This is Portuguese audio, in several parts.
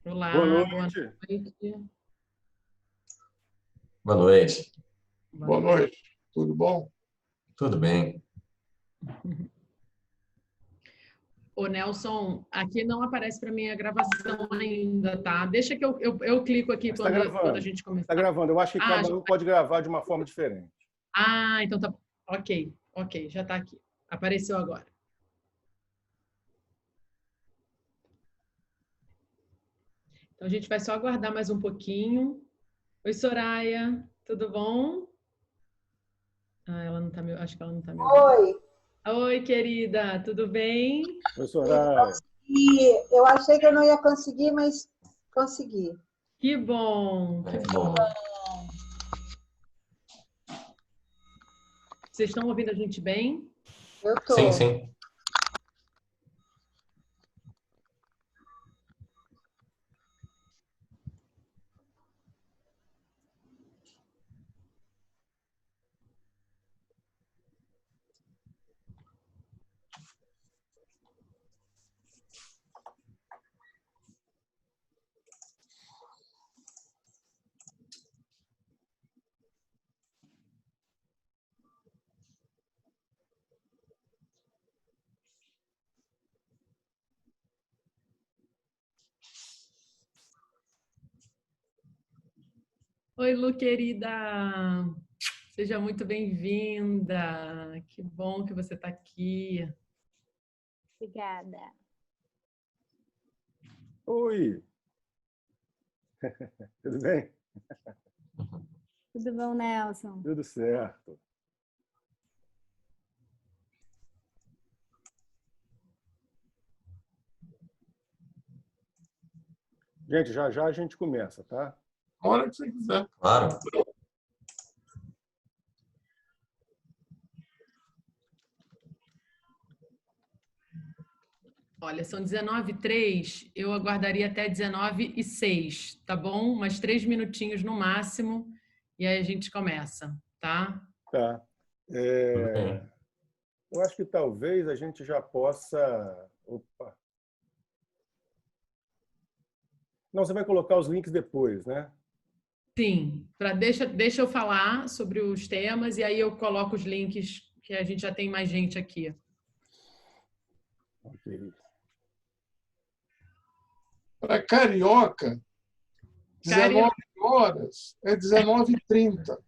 Boa Olá, boa noite. noite. Boa noite. Boa noite. Tudo bom? Tudo bem? Ô, Nelson, aqui não aparece para mim a gravação ainda, tá? Deixa que eu clico aqui Está quando a gravando. gente Está começar. gravando. Eu acho que Ah, cada um pode gravar de uma forma diferente. então tá. Ok, já está aqui. Apareceu agora. Então a gente vai só aguardar mais um pouquinho. Oi, Soraya, tudo bom? Ela não tá me, acho que ela não está me ouvindo. Oi. Oi, querida, tudo bem? Oi, Soraya. E eu achei que eu não ia conseguir, mas consegui. Que bom, que Que bom. bom. Vocês estão ouvindo a gente bem? Eu Sim, tô. sim. Oi, Lu, querida. Seja muito bem-vinda. Que bom que você está aqui. Obrigada. Oi. Tudo bem? Tudo bom, Nelson? Tudo certo. Gente, já já a gente começa, tá? A hora que você quiser. Claro. Olha, são 19h03, eu aguardaria até 19h06, tá bom? Umas 3 minutinhos no máximo, e aí a gente começa, tá? Tá. Tudo bem. Eu acho que talvez a gente já possa... Opa. Não, você vai colocar os links depois, né? Sim, deixa eu falar sobre os temas e aí eu coloco os links, que a gente já tem mais gente aqui. Ok. Para carioca, 19 horas é 19h30.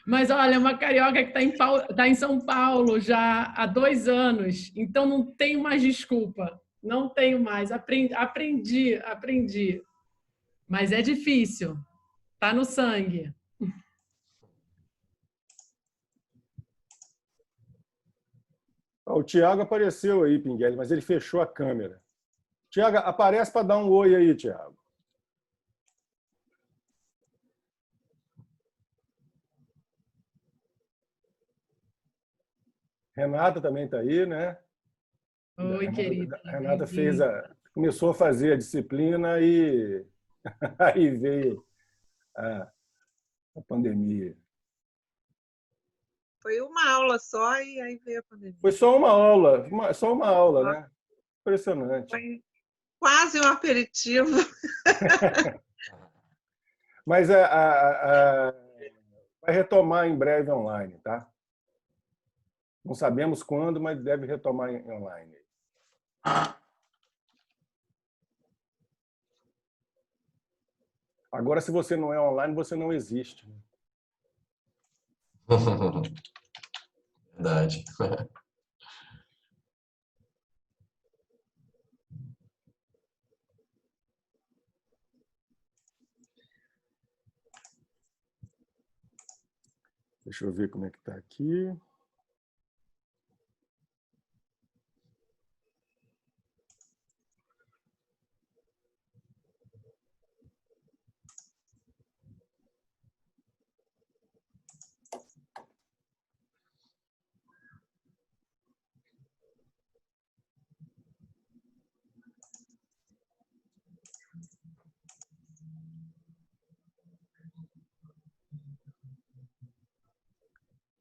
Mas olha, uma carioca que está em São Paulo já há 2 anos, então não tenho mais desculpa. Não tenho mais. Aprendi. Mas é difícil. Tá no sangue. O Thiago apareceu aí, Pinguelli, mas ele fechou a câmera. Thiago, aparece para dar um oi aí, Thiago. Renata também está aí, né? Oi, querida. Renata começou a fazer a disciplina e aí veio a, a pandemia. Foi uma aula só e aí veio a pandemia. Foi só uma aula, né? Impressionante. Foi quase um aperitivo. Mas vai retomar em breve online, tá? Não sabemos quando, mas deve retomar online. Agora, se você não é online, você não existe. Verdade. Deixa eu ver como é que está aqui.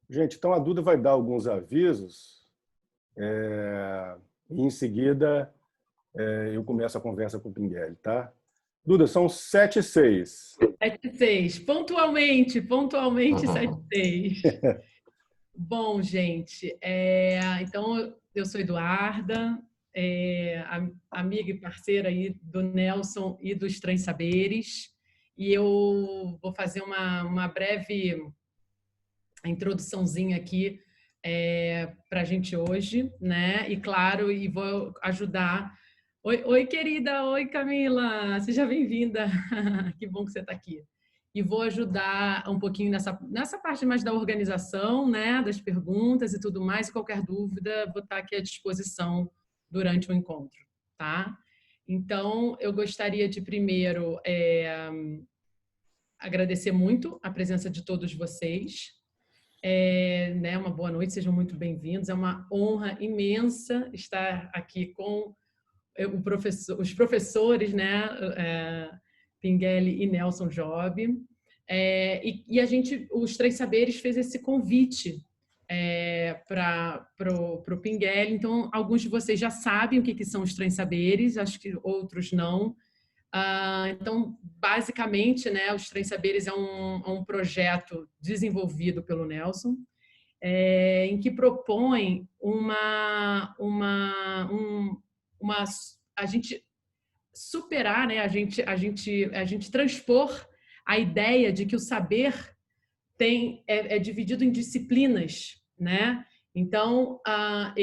Gente, então a Duda vai dar alguns avisos e, em seguida, eu começo a conversa com o Pinguelli, tá? Duda, são 7h06. 7h06. Pontualmente 7h06. Bom, gente, então eu sou Eduarda, amiga e parceira aí do Nelson e dos Três Saberes, e eu vou fazer uma breve introduçãozinha aqui para a gente hoje, né? E claro, e vou ajudar. Oi, querida, oi, Camila, seja bem-vinda. Que bom que você está aqui. E vou ajudar um pouquinho nessa parte mais da organização, né, das perguntas e tudo mais. E qualquer dúvida, vou estar aqui à disposição durante o encontro, tá? Então, eu gostaria de primeiro agradecer muito a presença de todos vocês. Né, uma boa noite, sejam muito bem-vindos. É uma honra imensa estar aqui com os professores, né, Pinguelli e Nelson Job. E a gente, os Três Saberes, fez esse convite para o Pinguelli. Então, alguns de vocês já sabem o que são os Três Saberes, acho que outros não. Então, basicamente, né, os Três Saberes é um projeto desenvolvido pelo Nelson, em que propõe a gente superar, né, a gente transpor a ideia de que o saber é dividido em disciplinas, né? Então, a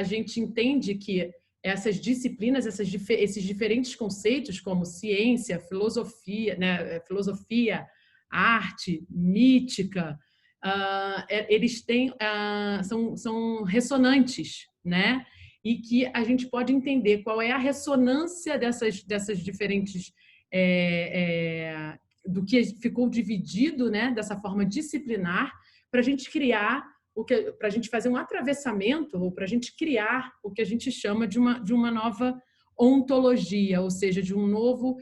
gente entende que essas disciplinas, esses diferentes conceitos, como ciência, filosofia, né, arte, mítica, eles são ressonantes, né? E que a gente pode entender qual é a ressonância dessas diferentes do que ficou dividido, né, dessa forma disciplinar, para a gente criar para a gente fazer um atravessamento ou para a gente criar o que a gente chama de uma nova ontologia, ou seja, de um novo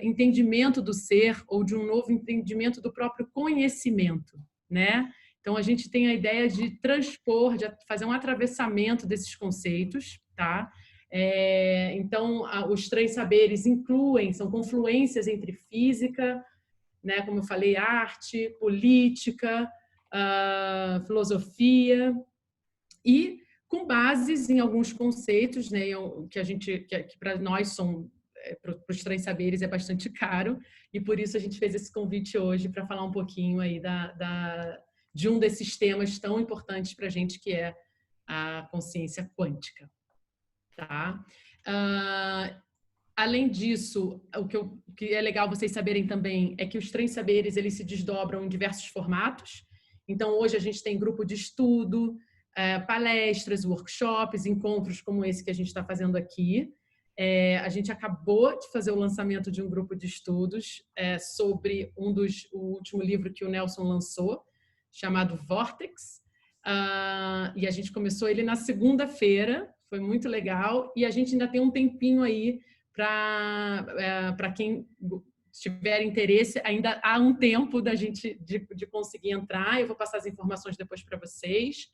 entendimento do ser ou de um novo entendimento do próprio conhecimento, né? Então, a gente tem a ideia de transpor, de fazer um atravessamento desses conceitos, tá? Então, os Três Saberes são confluências entre física, né, como eu falei, arte, política, filosofia, e com bases em alguns conceitos, né, que para nós para os Três Saberes é bastante caro, e por isso a gente fez esse convite hoje para falar um pouquinho aí de um desses temas tão importantes para a gente, que é a consciência quântica. Tá? Além disso, o que é legal vocês saberem também é que os Três Saberes eles se desdobram em diversos formatos. Então, hoje a gente tem grupo de estudo, palestras, workshops, encontros como esse que a gente está fazendo aqui. A gente acabou de fazer o lançamento de um grupo de estudos sobre o último livro que o Nelson lançou, chamado Vortex. E a gente começou ele na segunda-feira, foi muito legal. E a gente ainda tem um tempinho aí para quem tiver interesse, ainda há um tempo da gente de conseguir entrar. Eu vou passar as informações depois para vocês.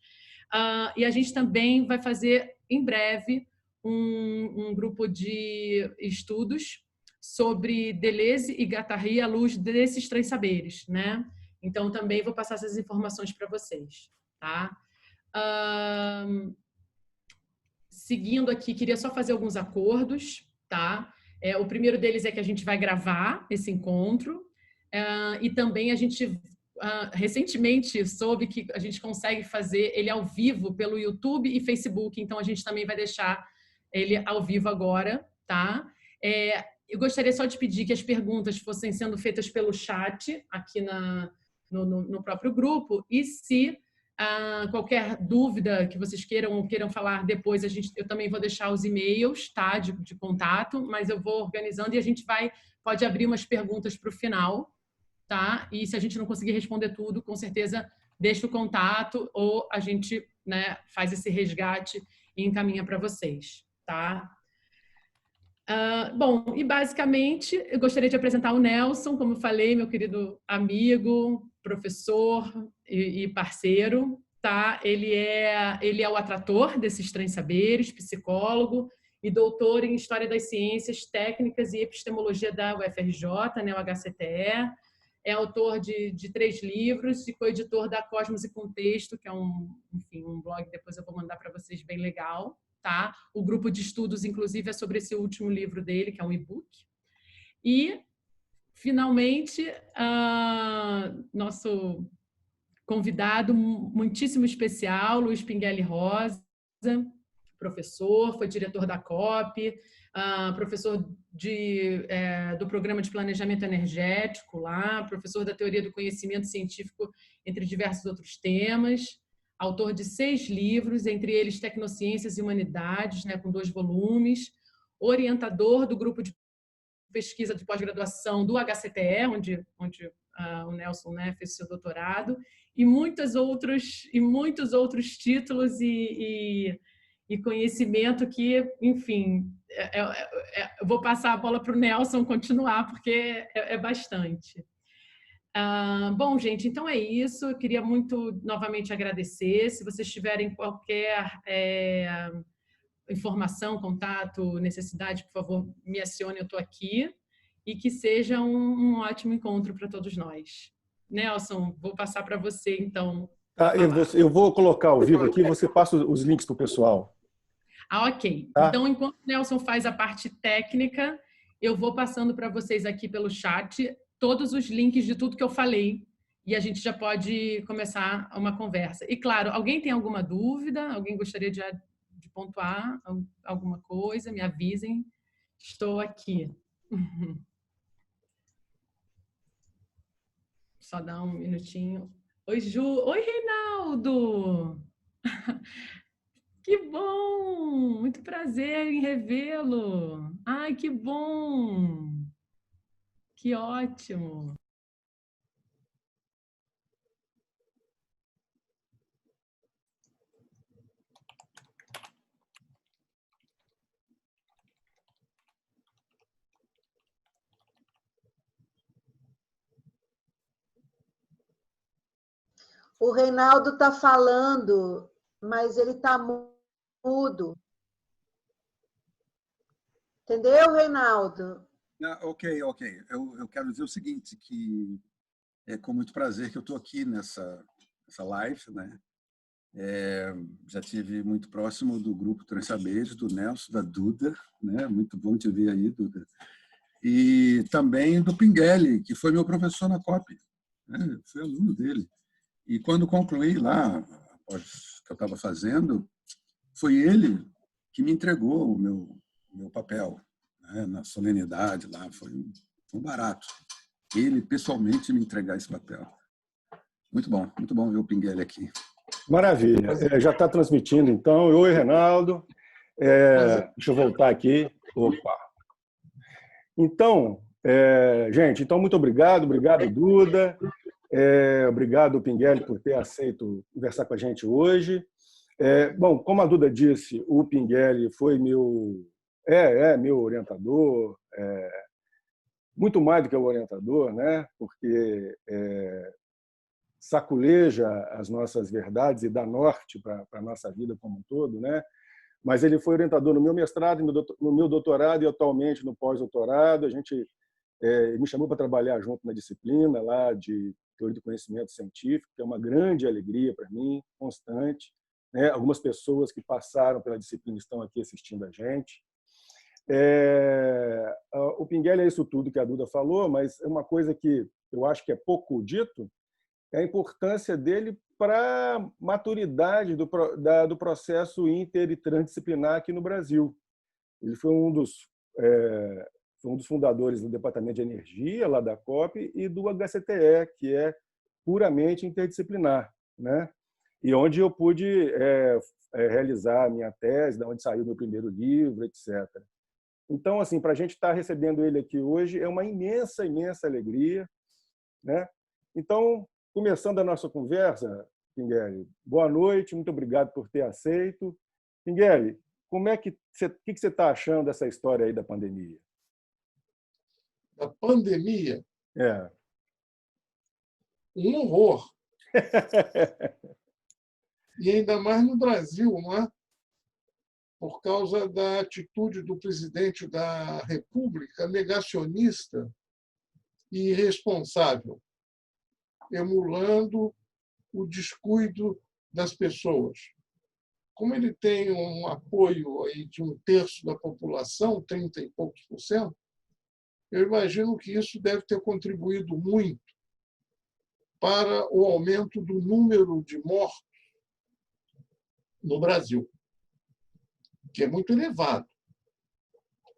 E a gente também vai fazer, em breve, um grupo de estudos sobre Deleuze e Guattari à luz desses Três Saberes, né? Então, também vou passar essas informações para vocês, tá? Seguindo aqui, queria só fazer alguns acordos, tá? O primeiro deles é que a gente vai gravar esse encontro e também a gente recentemente soube que a gente consegue fazer ele ao vivo pelo YouTube e Facebook, então a gente também vai deixar ele ao vivo agora, tá? Eu gostaria só de pedir que as perguntas fossem sendo feitas pelo chat aqui no próprio grupo, e se qualquer dúvida que vocês queiram falar depois, eu também vou deixar os e-mails, tá, de contato, mas eu vou organizando e a gente pode abrir umas perguntas para o final, tá? E se a gente não conseguir responder tudo, com certeza deixa o contato ou a gente, né, faz esse resgate e encaminha para vocês, tá? Bom, e basicamente eu gostaria de apresentar o Nelson, como eu falei, meu querido amigo, professor e parceiro, tá? Ele é o atrator desses Três Saberes, psicólogo, e doutor em História das Ciências Técnicas e Epistemologia da UFRJ, né, o HCTE. É autor de 3 livros e coeditor da Cosmos e Contexto, que é enfim, um blog, depois eu vou mandar para vocês, bem legal. Tá? O grupo de estudos, inclusive, é sobre esse último livro dele, que é um e-book. E, finalmente, nosso convidado muitíssimo especial, Luiz Pinguelli Rosa, professor, foi diretor da COP, professor do Programa de Planejamento Energético lá, professor da Teoria do Conhecimento Científico, entre diversos outros temas, autor de 6 livros, entre eles Tecnociências e Humanidades, né, com 2 volumes, orientador do grupo de pesquisa de pós-graduação do HCTE, onde o Nelson, né, fez seu doutorado, e muitos outros títulos e conhecimento que, enfim, eu vou passar a bola para o Nelson continuar, porque é bastante. Bom, gente, então é isso. Eu queria muito novamente agradecer. Se vocês tiverem qualquer informação, contato, necessidade, por favor, me acione, eu estou aqui. E que seja um ótimo encontro para todos nós. Nelson, vou passar para você, então. Eu vou colocar ao vivo aqui, você passa os links para o pessoal. Ok. Tá. Então, enquanto o Nelson faz a parte técnica, eu vou passando para vocês aqui pelo chat todos os links de tudo que eu falei e a gente já pode começar uma conversa. E, claro, alguém tem alguma dúvida? Alguém gostaria de pontuar alguma coisa? Me avisem. Estou aqui. Só dar um minutinho. Oi, Ju. Oi, Reinaldo. Que bom! Muito prazer em revê-lo. Ai, que bom! Que ótimo! O Reinaldo está falando, mas ele está mudo. Entendeu, Reinaldo? Ok. Eu quero dizer o seguinte, que é com muito prazer que eu estou aqui nessa live, né? Já estive muito próximo do grupo Transsaberes, do Nelson, da Duda, né? Muito bom te ver aí, Duda. E também do Pinguelli, que foi meu professor na COP, né? Fui aluno dele. E quando concluí lá, após o que eu estava fazendo, foi ele que me entregou o meu papel, né? Na solenidade lá, foi um barato. Ele pessoalmente me entregar esse papel. Muito bom ver o Pinguelli aqui. Maravilha. Já está transmitindo, então. Oi, Reinaldo. Deixa eu voltar aqui. Opa. Então, gente, muito obrigado, Duda. Obrigado, Pinguelli, por ter aceito conversar com a gente hoje. Bom, como a Duda disse, o Pinguelli foi meu orientador, muito mais do que o orientador, né? Porque saculeja as nossas verdades e dá norte para a nossa vida como um todo, né? Mas ele foi orientador no meu mestrado, no meu doutorado e atualmente no pós-doutorado. A gente me chamou para trabalhar junto na disciplina lá de Teoria do Conhecimento Científico, que é uma grande alegria para mim, constante, né? Algumas pessoas que passaram pela disciplina estão aqui assistindo a gente. O Pinguelli é isso tudo que a Duda falou, mas é uma coisa que eu acho que é pouco dito, é a importância dele para a maturidade do processo inter e transdisciplinar aqui no Brasil. Ele foi um dos fundadores do Departamento de Energia, lá da COP, e do HCTE, que é puramente interdisciplinar, né? E onde eu pude realizar a minha tese, de onde saiu meu primeiro livro, etc. Então, assim, para a gente estar recebendo ele aqui hoje é uma imensa alegria, né? Então, começando a nossa conversa, Pinguelli, boa noite, muito obrigado por ter aceito. Pinguelli, o que você está achando dessa história aí da pandemia? Da pandemia? É. Um horror. E ainda mais no Brasil, não é? por causa da atitude do presidente da República negacionista e irresponsável, emulando o descuido das pessoas. Como ele tem um apoio aí de 1/3 da população, 30 e poucos %, eu imagino que isso deve ter contribuído muito para o aumento do número de mortos no Brasil, que é muito elevado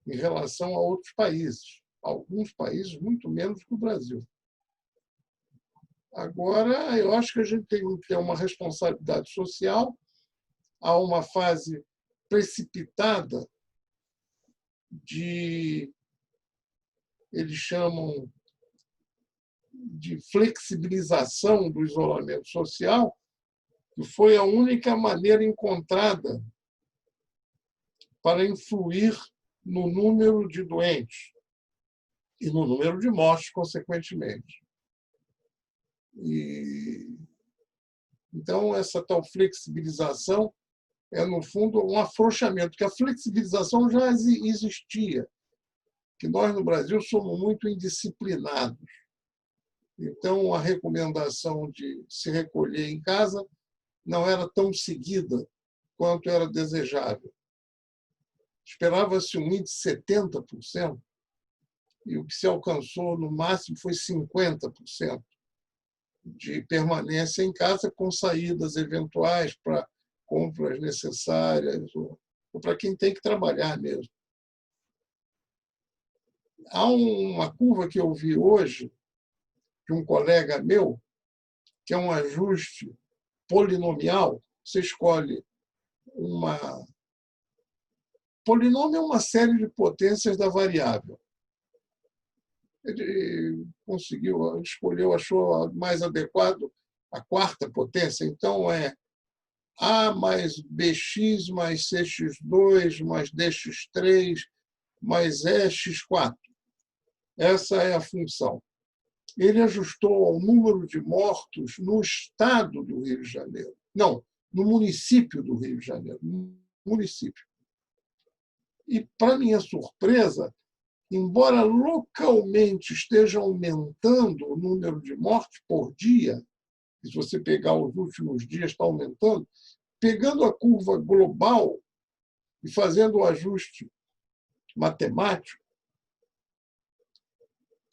em relação a outros países. Alguns países muito menos que o Brasil. Agora, eu acho que a gente tem que ter uma responsabilidade social. Há uma fase precipitada eles chamam de flexibilização do isolamento social, que foi a única maneira encontrada para influir no número de doentes e no número de mortes, consequentemente. Então, essa tal flexibilização é, no fundo, um afrouxamento, porque a flexibilização já existia, que nós, no Brasil, somos muito indisciplinados. Então, a recomendação de se recolher em casa não era tão seguida quanto era desejável. Esperava-se um índice de 70%, e o que se alcançou, no máximo, foi 50% de permanência em casa, com saídas eventuais para compras necessárias ou para quem tem que trabalhar mesmo. Há uma curva que eu vi hoje, de um colega meu, que é um ajuste polinomial. Você escolhe uma... Polinômio é uma série de potências da variável. Ele escolheu, achou mais adequado a quarta potência. Então, é A mais BX mais CX2 mais DX3 mais EX4. Essa é a função. Ele ajustou ao número de mortos no estado do Rio de Janeiro. Não, no município do Rio de Janeiro. Município. E, para minha surpresa, embora localmente esteja aumentando o número de mortes por dia, e se você pegar os últimos dias está aumentando, pegando a curva global e fazendo o ajuste matemático,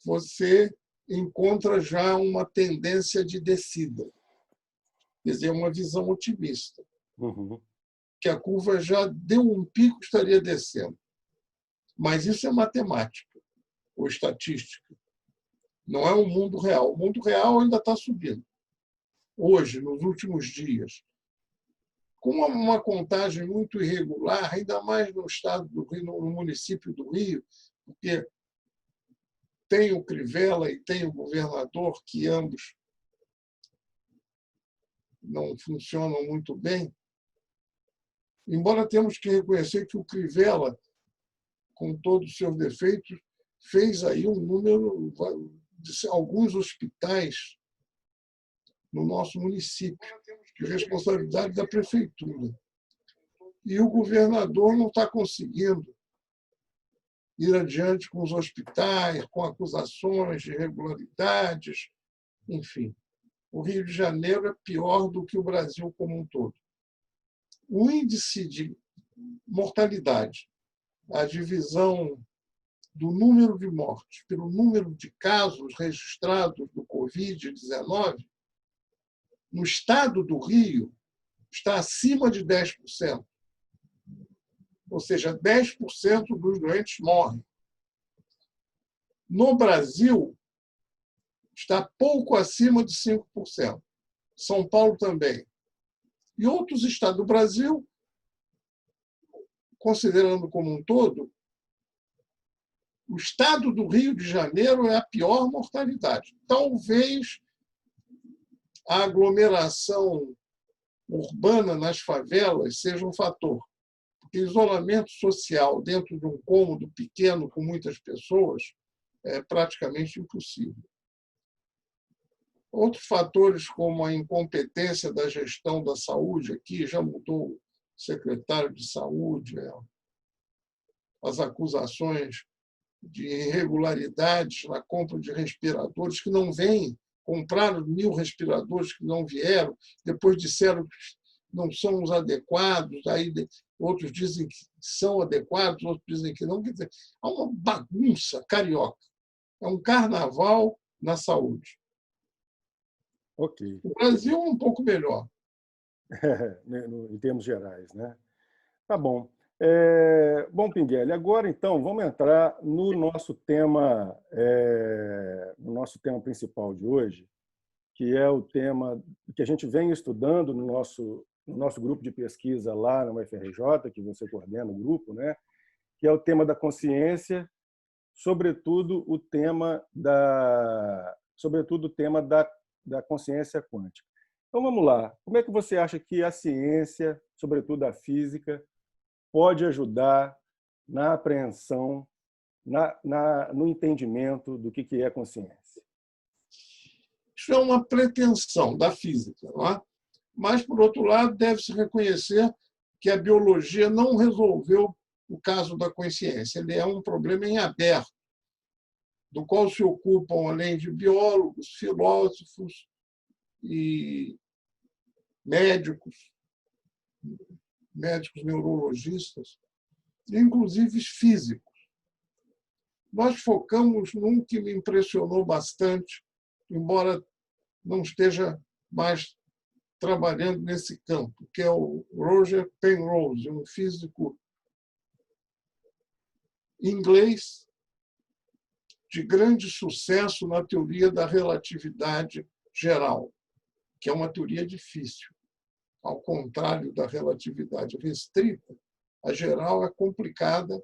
você encontra já uma tendência de descida. Quer dizer, uma visão otimista. Que a curva já deu um pico, estaria descendo. Mas isso é matemática ou estatística. Não é o mundo real. O mundo real ainda está subindo. Hoje, nos últimos dias, com uma contagem muito irregular, ainda mais no estado do Rio, no município do Rio, porque tem o Crivella e tem o governador, que ambos não funcionam muito bem. Embora temos que reconhecer que o Crivella, com todos os seus defeitos, fez aí um número de alguns hospitais no nosso município, de responsabilidade da prefeitura. E o governador não está conseguindo ir adiante com os hospitais, com acusações de irregularidades, enfim. O Rio de Janeiro é pior do que o Brasil como um todo. O índice de mortalidade, a divisão do número de mortes pelo número de casos registrados do Covid-19, no estado do Rio, está acima de 10%. Ou seja, 10% dos doentes morrem. No Brasil, está pouco acima de 5%. São Paulo também. E outros estados do Brasil, considerando como um todo, o estado do Rio de Janeiro é a pior mortalidade. Talvez a aglomeração urbana nas favelas seja um fator. Porque isolamento social dentro de um cômodo pequeno com muitas pessoas é praticamente impossível. Outros fatores, como a incompetência da gestão da saúde, aqui já mudou secretário de Saúde, as acusações de irregularidades na compra de respiradores que não vêm, compraram 1.000 respiradores que não vieram, depois disseram que não são os adequados, aí outros dizem que são adequados, outros dizem que não. Quer dizer, há uma bagunça carioca. É um carnaval na saúde. Ok. O Brasil é um pouco melhor. Em termos gerais, né? Tá bom. Bom, Pinguelli, agora então vamos entrar no nosso tema principal de hoje, que é o tema que a gente vem estudando no nosso grupo de pesquisa lá na UFRJ, que você coordena o grupo, né? Que é o tema da consciência, sobretudo o tema da consciência quântica. Então vamos lá. Como é que você acha que a ciência, sobretudo a física, pode ajudar na apreensão, no entendimento do que é consciência? Isso é uma pretensão da física, não é? Mas, por outro lado, deve-se reconhecer que a biologia não resolveu o caso da consciência. Ele é um problema em aberto, do qual se ocupam, além de biólogos, filósofos e médicos neurologistas, inclusive físicos. Nós focamos num que me impressionou bastante, embora não esteja mais trabalhando nesse campo, que é o Roger Penrose, um físico inglês de grande sucesso na teoria da relatividade geral, que é uma teoria difícil. Ao contrário da relatividade restrita, a geral é complicada,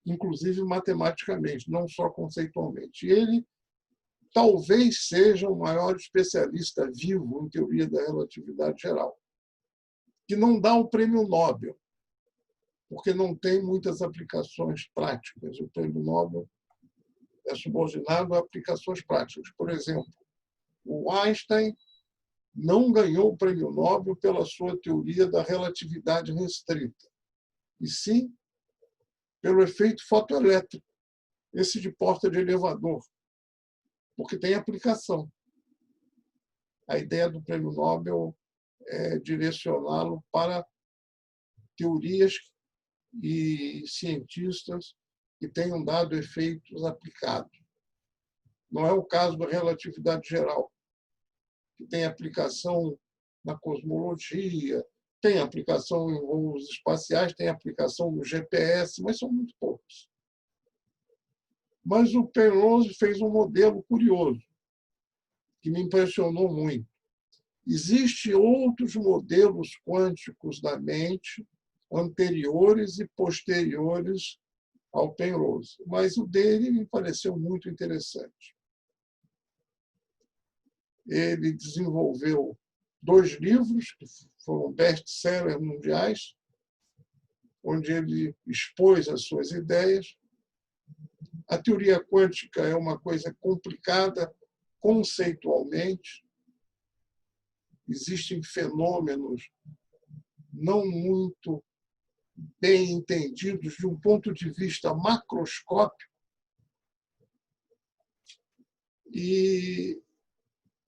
inclusive matematicamente, não só conceitualmente. E ele talvez seja o maior especialista vivo em teoria da relatividade geral, que não dá o prêmio Nobel, porque não tem muitas aplicações práticas. O prêmio Nobel é subordinado a aplicações práticas. Por exemplo, o Einstein não ganhou o prêmio Nobel pela sua teoria da relatividade restrita, e sim pelo efeito fotoelétrico, esse de porta de elevador, porque tem aplicação. A ideia do prêmio Nobel é direcioná-lo para teorias e cientistas que tenham dado efeitos aplicados. Não é o caso da relatividade geral, que tem aplicação na cosmologia, tem aplicação em voos espaciais, tem aplicação no GPS, mas são muito poucos. Mas o Penrose fez um modelo curioso, que me impressionou muito. Existem outros modelos quânticos da mente, anteriores e posteriores ao Penrose, mas o dele me pareceu muito interessante. Ele desenvolveu 2 livros que foram best-sellers mundiais, onde ele expôs as suas ideias. A teoria quântica é uma coisa complicada conceitualmente. Existem fenômenos não muito bem entendidos de um ponto de vista macroscópico. E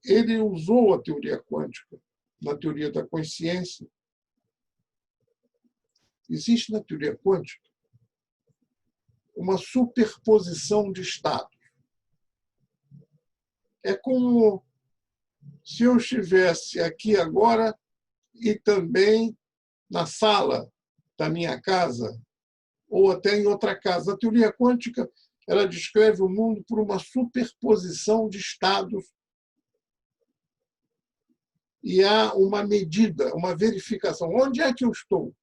ele usou a teoria quântica na teoria da consciência. Existe na teoria quântica uma superposição de estados. É como se eu estivesse aqui agora e também na sala da minha casa, ou até em outra casa. A teoria quântica ela descreve o mundo por uma superposição de estados e há uma medida, uma verificação. Onde é que eu estou?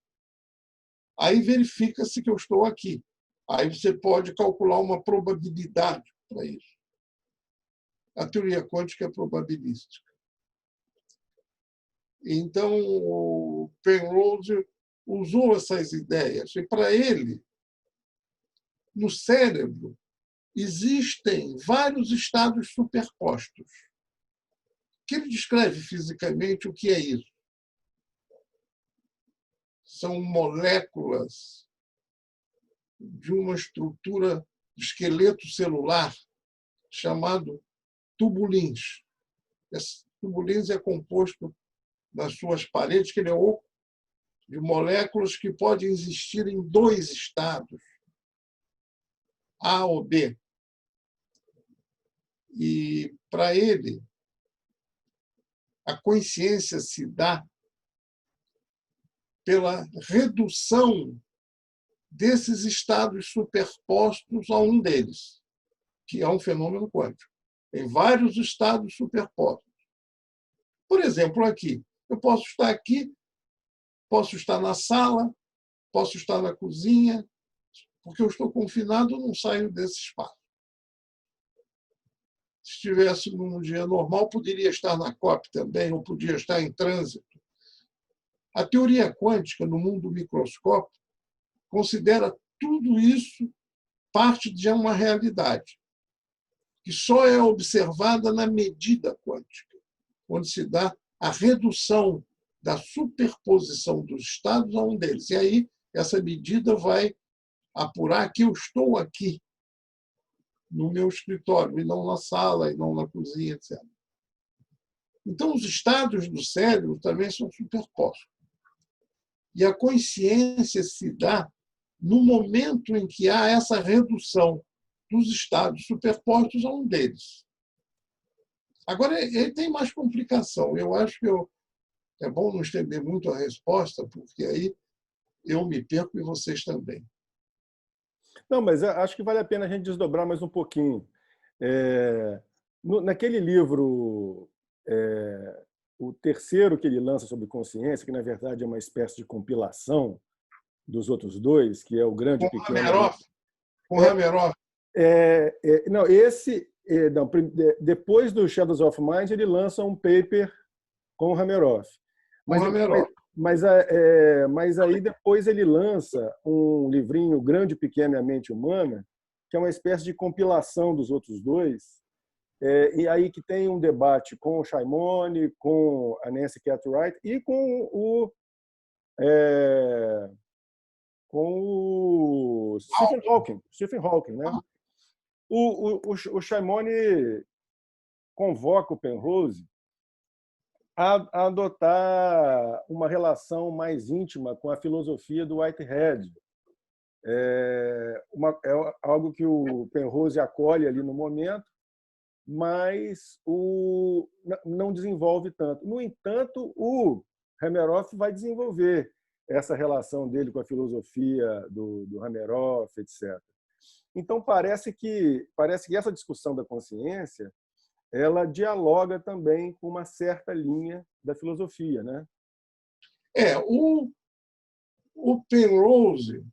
Aí verifica-se que eu estou aqui. Aí você pode calcular uma probabilidade para isso. A teoria quântica é probabilística. Então, o Penrose usou essas ideias. E, para ele, no cérebro, existem vários estados superpostos. Que ele descreve fisicamente o que é isso. são moléculas de uma estrutura de esqueleto celular chamado tubulins. Esse tubulins é composto nas suas paredes, que ele é oco, de moléculas que podem existir em 2 estados, A ou B. E, para ele, a consciência se dá pela redução desses estados superpostos a um deles, que é um fenômeno quântico. Tem vários estados superpostos. Por exemplo, aqui, eu posso estar aqui, posso estar na sala, posso estar na cozinha, porque eu estou confinado, não saio desse espaço. Se estivesse num dia normal, poderia estar na COP também, ou podia estar em trânsito. A teoria quântica, no mundo microscópico, considera tudo isso parte de uma realidade, que só é observada na medida quântica, onde se dá a redução da superposição dos estados a um deles. E aí, essa medida vai apurar que eu estou aqui, no meu escritório, e não na sala, e não na cozinha, etc. Então, os estados do cérebro também são superpostos. E a consciência se dá no momento em que há essa redução dos estados superpostos a um deles. Agora, ele tem mais complicação. Eu acho que é bom não estender muito a resposta, porque aí eu me perco e vocês também. Não, mas acho que vale a pena a gente desdobrar mais um pouquinho. Naquele livro, o terceiro que ele lança sobre consciência, que na verdade é uma espécie de compilação dos outros 2, que é o Grande e o Pequeno. Com Hameroff. Não, depois do Shadows of Mind, ele lança um paper com o Hameroff. Mas aí depois ele lança um livrinho, Grande, Pequeno e a Mente Humana, que é uma espécie de compilação dos outros 2, e aí que tem um debate com o Shimon, com a Nancy Cartwright e com o Stephen Hawking, né? O Shimon convoca o Penrose a adotar uma relação mais íntima com a filosofia do Whitehead. É algo que o Penrose acolhe ali no momento, mas não desenvolve tanto. No entanto, o Hameroff vai desenvolver essa relação dele com a filosofia do Hameroff, etc. Então, parece que essa discussão da consciência ela dialoga também com uma certa linha da filosofia, né? O Penrose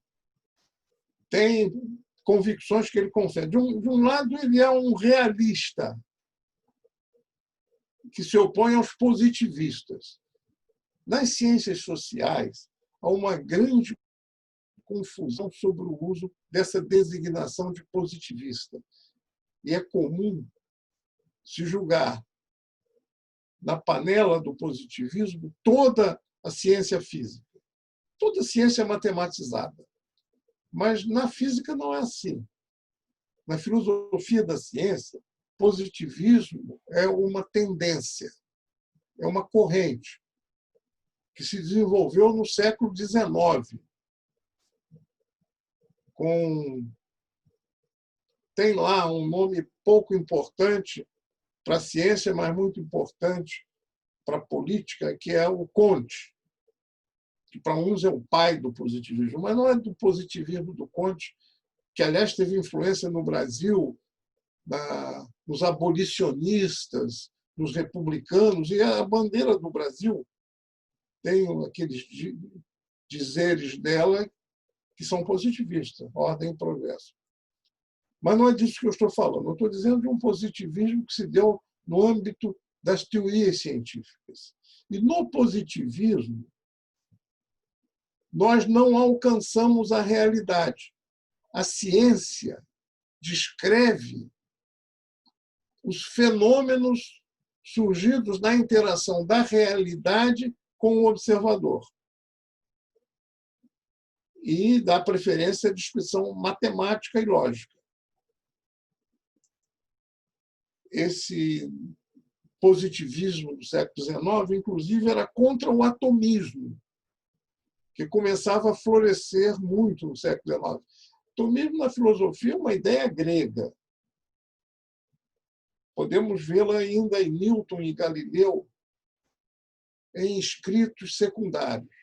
tem convicções que ele concede. De um lado, ele é um realista que se opõe aos positivistas. Nas ciências sociais, há uma grande confusão sobre o uso dessa designação de positivista. E é comum se julgar na panela do positivismo toda a ciência física. Toda a ciência é matematizada. Mas na física não é assim. Na filosofia da ciência, positivismo é uma tendência, é uma corrente que se desenvolveu no século XIX. Tem lá um nome pouco importante para a ciência, mas muito importante para a política, que é o Comte, que para uns é o pai do positivismo, mas não é do positivismo do Comte, que, aliás, teve influência no Brasil, nos abolicionistas, nos republicanos, e a bandeira do Brasil tem aqueles dizeres dela que são positivistas, ordem e progresso. Mas não é disso que eu estou falando. Eu estou dizendo de um positivismo que se deu no âmbito das teorias científicas. E no positivismo, nós não alcançamos a realidade. A ciência descreve os fenômenos surgidos na interação da realidade com o observador. e dá preferência à descrição matemática e lógica. Esse positivismo do século XIX, inclusive, era contra o atomismo, que começava a florescer muito no século XIX. Atomismo na filosofia é uma ideia grega. Podemos vê-la ainda em Newton e Galileu, em escritos secundários,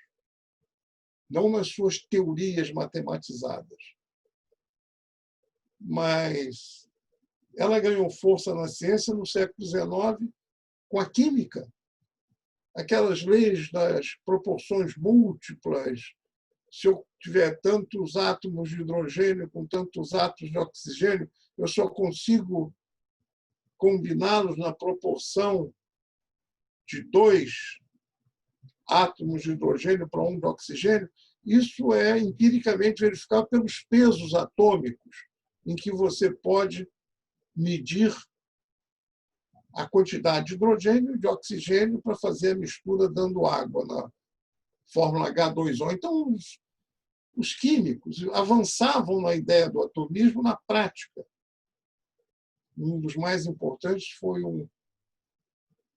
não nas suas teorias matematizadas. Mas ela ganhou força na ciência no século XIX com a química. Aquelas leis das proporções múltiplas. Se eu tiver tantos átomos de hidrogênio com tantos átomos de oxigênio, eu só consigo combiná-los na proporção de 2 átomos de hidrogênio para 1 de oxigênio. Isso é empiricamente verificado pelos pesos atômicos, em que você pode medir a quantidade de hidrogênio e de oxigênio para fazer a mistura dando água na fórmula H2O. Então, os químicos avançavam na ideia do atomismo na prática. Um dos mais importantes foi o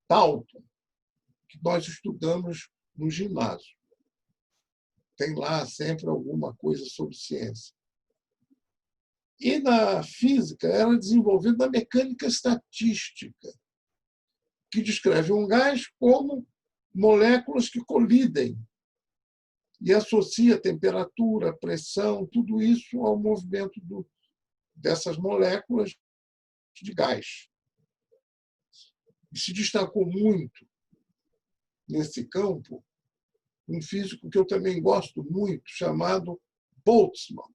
Dalton, que nós estudamos no ginásio. Tem lá sempre alguma coisa sobre ciência. E na física era desenvolvida a mecânica estatística, que descreve um gás como moléculas que colidem e associa temperatura, pressão, tudo isso ao movimento dessas moléculas de gás. E se destacou muito nesse campo um físico que eu também gosto muito, chamado Boltzmann,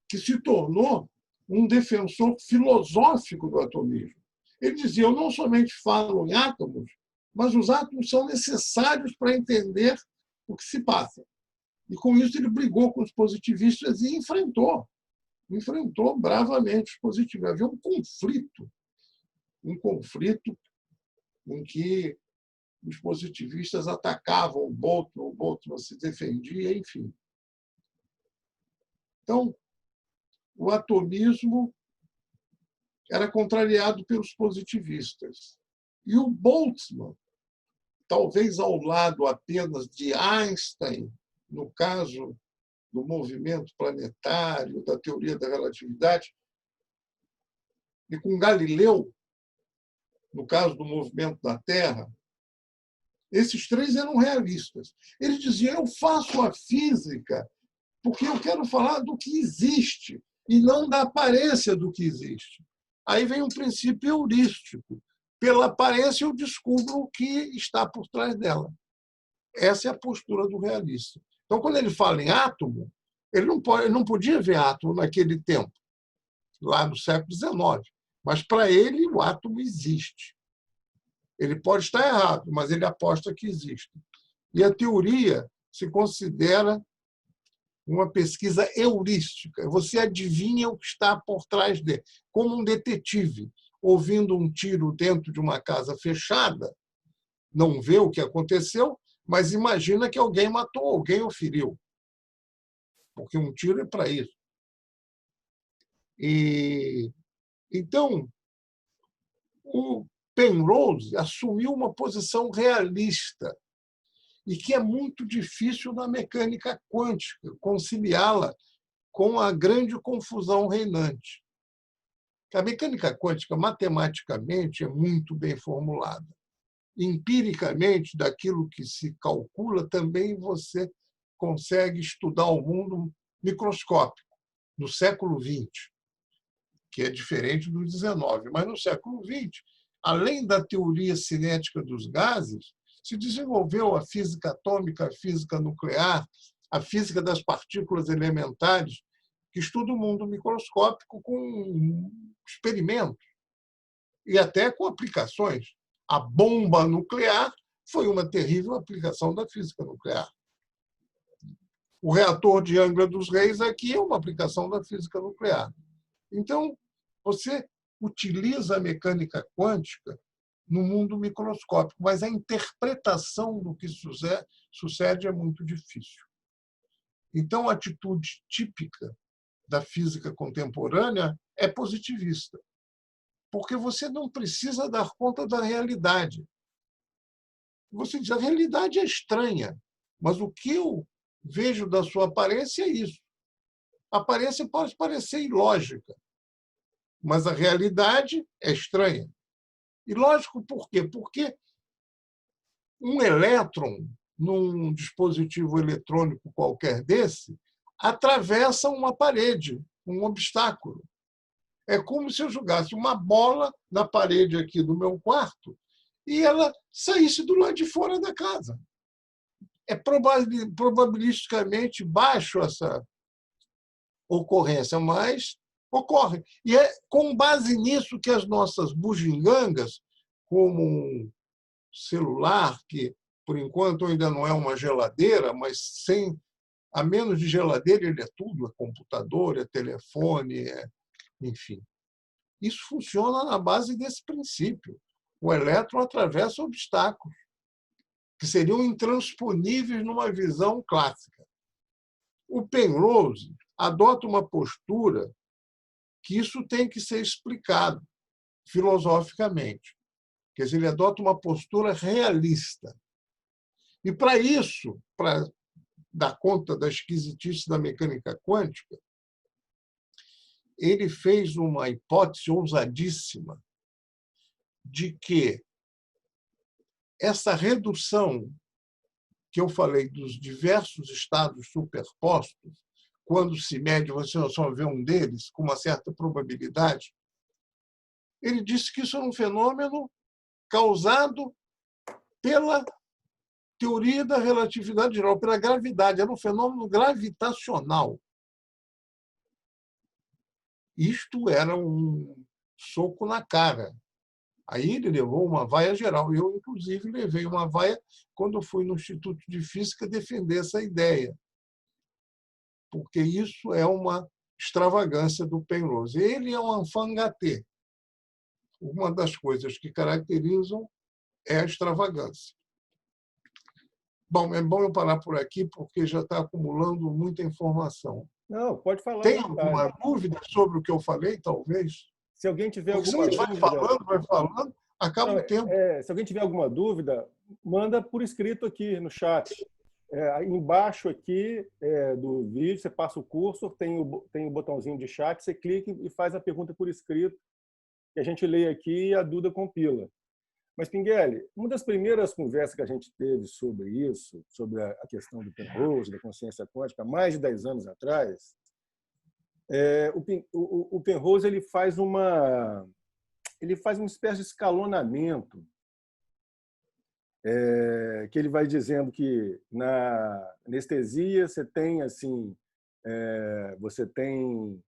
que se tornou um defensor filosófico do atomismo. Ele dizia, eu não somente falo em átomos, mas os átomos são necessários para entender o que se passa. E, com isso, ele brigou com os positivistas e enfrentou bravamente os positivistas. Havia um conflito em que os positivistas atacavam o Boltzmann se defendia, enfim. Então, o atomismo era contrariado pelos positivistas. E o Boltzmann, talvez ao lado apenas de Einstein, no caso do movimento planetário, da teoria da relatividade, e com Galileu, no caso do movimento da Terra, esses 3 eram realistas. Eles diziam, eu faço a física porque eu quero falar do que existe e não da aparência do que existe. Aí vem um princípio heurístico. Pela aparência, eu descubro o que está por trás dela. Essa é a postura do realista. Então, quando ele fala em átomo, ele não podia ver átomo naquele tempo, lá no século XIX. Mas, para ele, o átomo existe. Ele pode estar errado, mas ele aposta que existe. E a teoria se considera uma pesquisa heurística. Você adivinha o que está por trás dele, como um detetive, ouvindo um tiro dentro de uma casa fechada, não vê o que aconteceu, mas imagina que alguém matou alguém ou feriu. Porque um tiro é para isso. Então, o Penrose assumiu uma posição realista e que é muito difícil na mecânica quântica, conciliá-la com a grande confusão reinante. A mecânica quântica, matematicamente, é muito bem formulada. Empiricamente, daquilo que se calcula, também você consegue estudar o mundo microscópico, no século XX, que é diferente do XIX. Mas no século XX, além da teoria cinética dos gases, se desenvolveu a física atômica, a física nuclear, a física das partículas elementares, que estuda o mundo microscópico com experimentos e até com aplicações. A bomba nuclear foi uma terrível aplicação da física nuclear. O reator de Angra dos Reis aqui é uma aplicação da física nuclear. Então, você utiliza a mecânica quântica no mundo microscópico, mas a interpretação do que sucede é muito difícil. Então, a atitude típica da física contemporânea é positivista, porque você não precisa dar conta da realidade. Você diz, a realidade é estranha, mas o que eu vejo da sua aparência é isso. A aparência pode parecer ilógica, mas a realidade é estranha. E lógico por quê? Porque um elétron, num dispositivo eletrônico qualquer desse, atravessa uma parede, um obstáculo. É como se eu jogasse uma bola na parede aqui do meu quarto e ela saísse do lado de fora da casa. É probabilisticamente baixo essa ocorrência, mas ocorre. E é com base nisso que as nossas bugigangas, como um celular, que, por enquanto, ainda não é uma geladeira, mas a menos de geladeira, ele é tudo, é computador, é telefone, enfim. Isso funciona na base desse princípio. O elétron atravessa obstáculos que seriam intransponíveis numa visão clássica. O Penrose adota uma postura que isso tem que ser explicado filosoficamente. Quer dizer, ele adota uma postura realista. E, para isso, para dar conta da esquisitice da mecânica quântica, ele fez uma hipótese ousadíssima de que essa redução que eu falei dos diversos estados superpostos, quando se mede, você só vê um deles com uma certa probabilidade, ele disse que isso é um fenômeno causado pela teoria da relatividade geral, pela gravidade. Era um fenômeno gravitacional. Isto era um soco na cara. Aí ele levou uma vaia geral. Eu, inclusive, levei uma vaia quando fui no Instituto de Física defender essa ideia, porque isso é uma extravagância do Penrose. Ele é um enfant gâté. Uma das coisas que caracterizam é a extravagância. Bom, é bom eu parar por aqui, porque já está acumulando muita informação. Não, pode falar. Tem alguma dúvida sobre o que eu falei, talvez? Se alguém tiver Porque alguma se a gente vai falando, acaba o tempo. Se alguém tiver alguma dúvida, manda por escrito aqui no chat. Embaixo aqui do vídeo, você passa o cursor, tem o botãozinho de chat, você clica e faz a pergunta por escrito, que a gente lê aqui e a Duda compila. Mas, Pinguelli, uma das primeiras conversas que a gente teve sobre isso, sobre a questão do Penrose, da consciência quântica, há mais de 10 anos atrás, o Penrose ele faz uma espécie de escalonamento, que ele vai dizendo que na anestesia você tem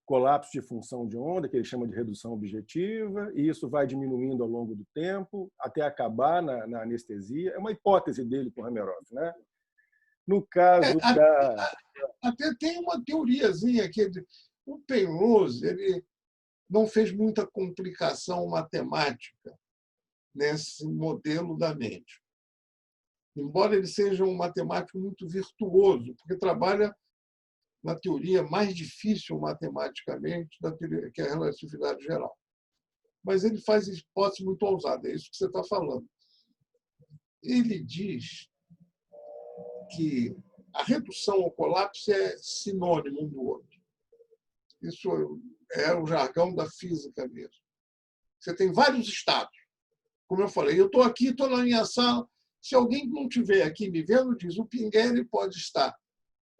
colapso de função de onda, que ele chama de redução objetiva, e isso vai diminuindo ao longo do tempo, até acabar na anestesia. É uma hipótese dele com Hameroff, né? No caso Até tem uma teoriazinha que o Penrose ele não fez muita complicação matemática nesse modelo da mente. Embora ele seja um matemático muito virtuoso, porque trabalha na teoria mais difícil matematicamente, que é a relatividade geral. Mas ele faz hipótese muito ousada, é isso que você está falando. Ele diz que a redução ao colapso é sinônimo um do outro. Isso é o jargão da física mesmo. Você tem vários estados. Como eu falei, eu estou aqui, estou na minha sala. Se alguém não estiver aqui me vendo, diz, o Pinguelli pode estar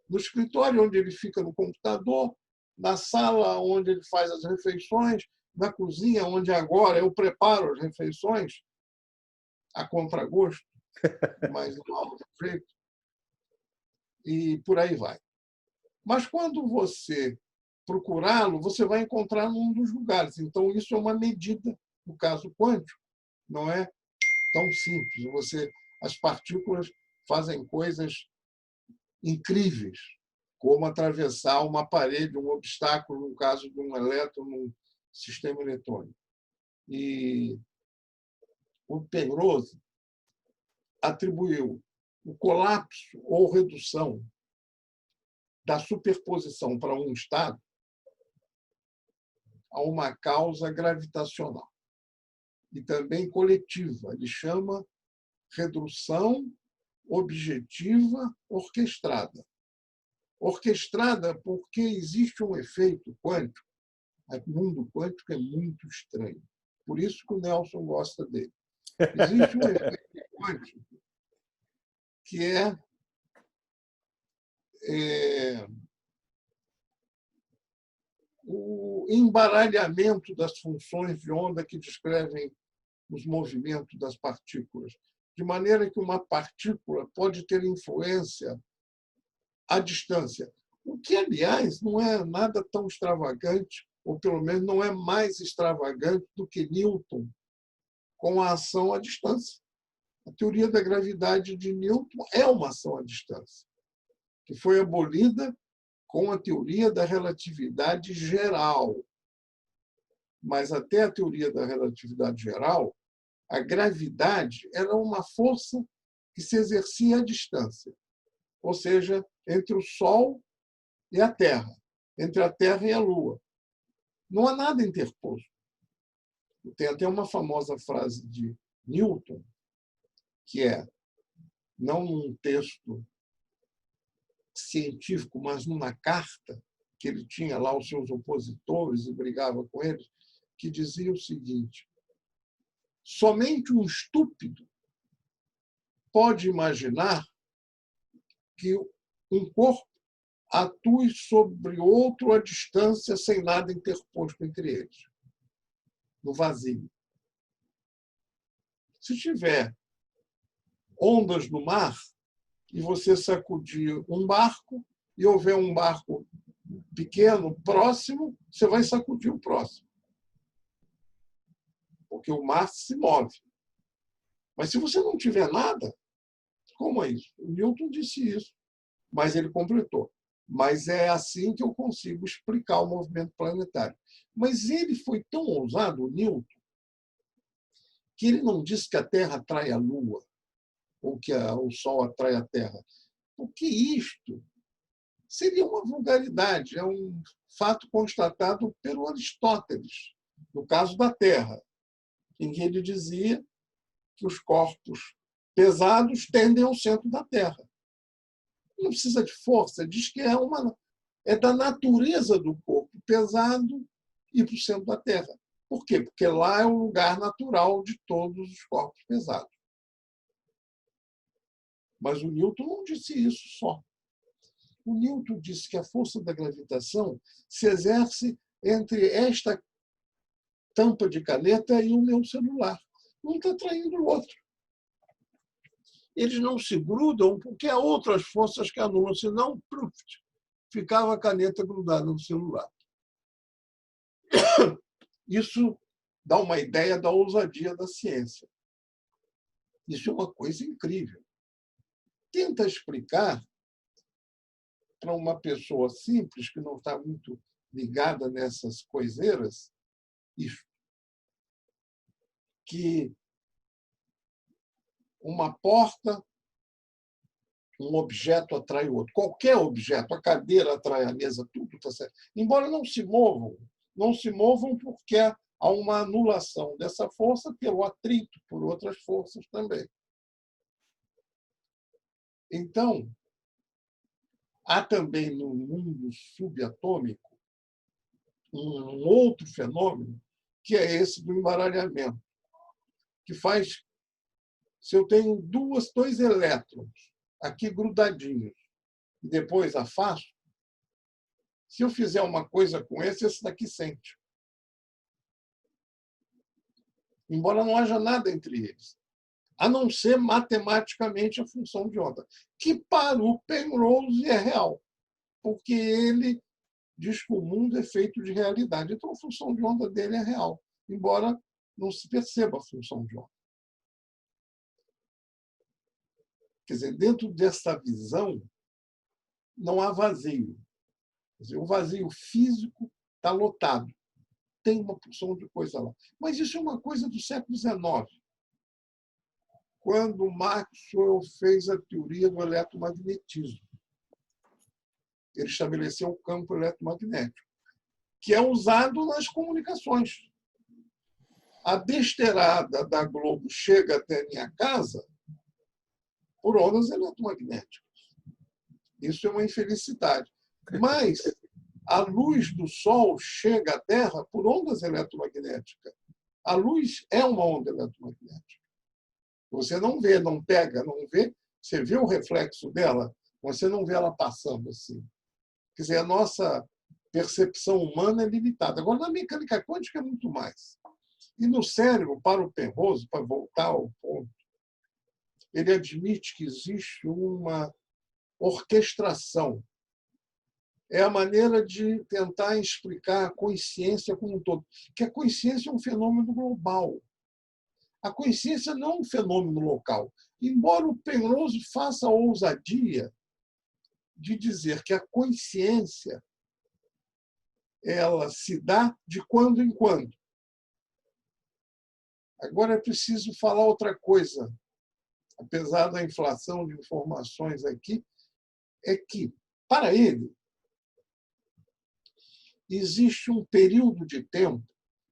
no escritório, onde ele fica no computador, na sala onde ele faz as refeições, na cozinha, onde agora eu preparo as refeições, a contragosto, mas não há outro jeito. E por aí vai. Mas quando você procurá-lo, você vai encontrar num dos lugares. Então, isso é uma medida, no caso quântico, não é tão simples. As partículas fazem coisas incríveis, como atravessar uma parede, um obstáculo, no caso de um elétron num sistema eletrônico. E o Penrose atribuiu o colapso ou redução da superposição para um estado a uma causa gravitacional e também coletiva. Ele chama redução objetiva orquestrada. Orquestrada porque existe um efeito quântico. O mundo quântico é muito estranho. Por isso que o Nelson gosta dele. Existe um efeito quântico que é o embaralhamento das funções de onda que descrevem os movimentos das partículas, de maneira que uma partícula pode ter influência à distância, o que, aliás, não é nada tão extravagante, ou pelo menos não é mais extravagante do que Newton com a ação à distância. A teoria da gravidade de Newton é uma ação à distância, que foi abolida com a teoria da relatividade geral. Mas até a teoria da relatividade geral, a gravidade era uma força que se exercia à distância, ou seja, entre o Sol e a Terra, entre a Terra e a Lua. Não há nada interposto. Tem até uma famosa frase de Newton, que é, não num texto científico, mas numa carta que ele tinha lá aos seus opositores e brigava com eles, que dizia o seguinte: somente um estúpido pode imaginar que um corpo atue sobre outro à distância sem nada interposto entre eles, no vazio. Se tiver ondas no mar e você sacudir um barco e houver um barco pequeno próximo, você vai sacudir o próximo, porque o mar se move. Mas se você não tiver nada, como é isso? O Newton disse isso, mas ele completou. Mas é assim que eu consigo explicar o movimento planetário. Mas ele foi tão ousado, o Newton, que ele não disse que a Terra atrai a Lua, ou que o Sol atrai a Terra. Porque isto seria uma vulgaridade, é um fato constatado pelo Aristóteles, no caso da Terra, em que ele dizia que os corpos pesados tendem ao centro da Terra. Não precisa de força, diz que é da natureza do corpo pesado ir para o centro da Terra. Por quê? Porque lá é o lugar natural de todos os corpos pesados. Mas o Newton não disse isso só. O Newton disse que a força da gravitação se exerce entre esta tampa de caneta e o meu celular. Um está atraindo o outro. Eles não se grudam porque há outras forças que anulam, senão ficava a caneta grudada no celular. Isso dá uma ideia da ousadia da ciência. Isso é uma coisa incrível. Tenta explicar para uma pessoa simples, que não está muito ligada nessas coiseiras, isso. Que uma porta, um objeto atrai o outro. Qualquer objeto, a cadeira atrai a mesa, tudo está certo. Embora não se movam porque há uma anulação dessa força pelo atrito por outras forças também. Então, há também no mundo subatômico um outro fenômeno, que é esse do embaralhamento, que faz, se eu tenho dois elétrons aqui grudadinhos e depois afasto, se eu fizer uma coisa com esse daqui sente. Embora não haja nada entre eles, a não ser matematicamente a função de onda, que para o Penrose é real, porque ele diz que o mundo é feito de realidade. Então, a função de onda dele é real, embora não se perceba a função de onda. Quer dizer, dentro dessa visão, não há vazio. Quer dizer, o vazio físico está lotado. Tem uma porção de coisa lá. Mas isso é uma coisa do século XIX. quando Maxwell fez a teoria do eletromagnetismo. Ele estabeleceu o campo eletromagnético, que é usado nas comunicações. A besteirada da Globo chega até minha casa por ondas eletromagnéticas. Isso é uma infelicidade. Mas a luz do Sol chega à Terra por ondas eletromagnéticas. A luz é uma onda eletromagnética. Você não vê, não pega, não vê. Você vê o reflexo dela, você não vê ela passando assim. Quer dizer, a nossa percepção humana é limitada. Agora, na mecânica quântica é muito mais. E no cérebro, para o Penrose, para voltar ao ponto, ele admite que existe uma orquestração. É a maneira de tentar explicar a consciência como um todo. Que a consciência é um fenômeno global. A consciência não é um fenômeno local. Embora o Penrose faça a ousadia de dizer que a consciência ela se dá de quando em quando. Agora é preciso falar outra coisa, apesar da inflação de informações aqui, é que, para ele, existe um período de tempo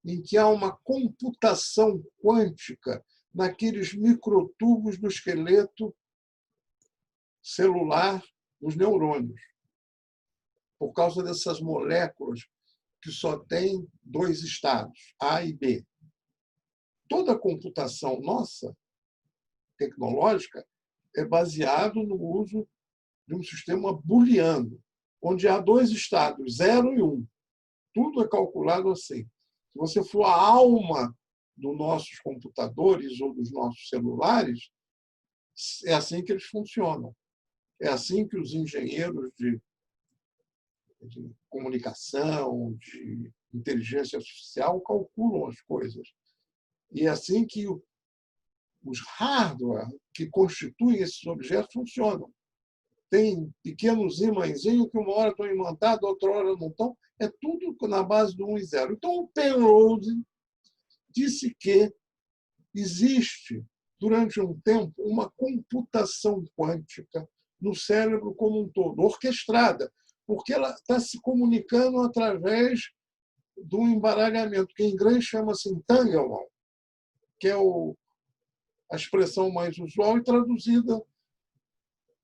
em que há uma computação quântica naqueles microtubos do esqueleto celular dos neurônios, por causa dessas moléculas que só têm dois estados, A e B. Toda a computação nossa, tecnológica, é baseada no uso de um sistema booleano, onde há dois estados, 0 e 1. Tudo é calculado assim. Se você for a alma dos nossos computadores ou dos nossos celulares, é assim que eles funcionam. É assim que os engenheiros de comunicação, de inteligência artificial calculam as coisas. E é assim que os hardware que constituem esses objetos funcionam. Tem pequenos imãzinhos que uma hora estão imantados, outra hora não estão. É tudo na base do 1 e 0. Então, o Penrose disse que existe, durante um tempo, uma computação quântica no cérebro como um todo, orquestrada, porque ela está se comunicando através do embaralhamento, que em inglês chama-se entanglement, que é a expressão mais usual e traduzida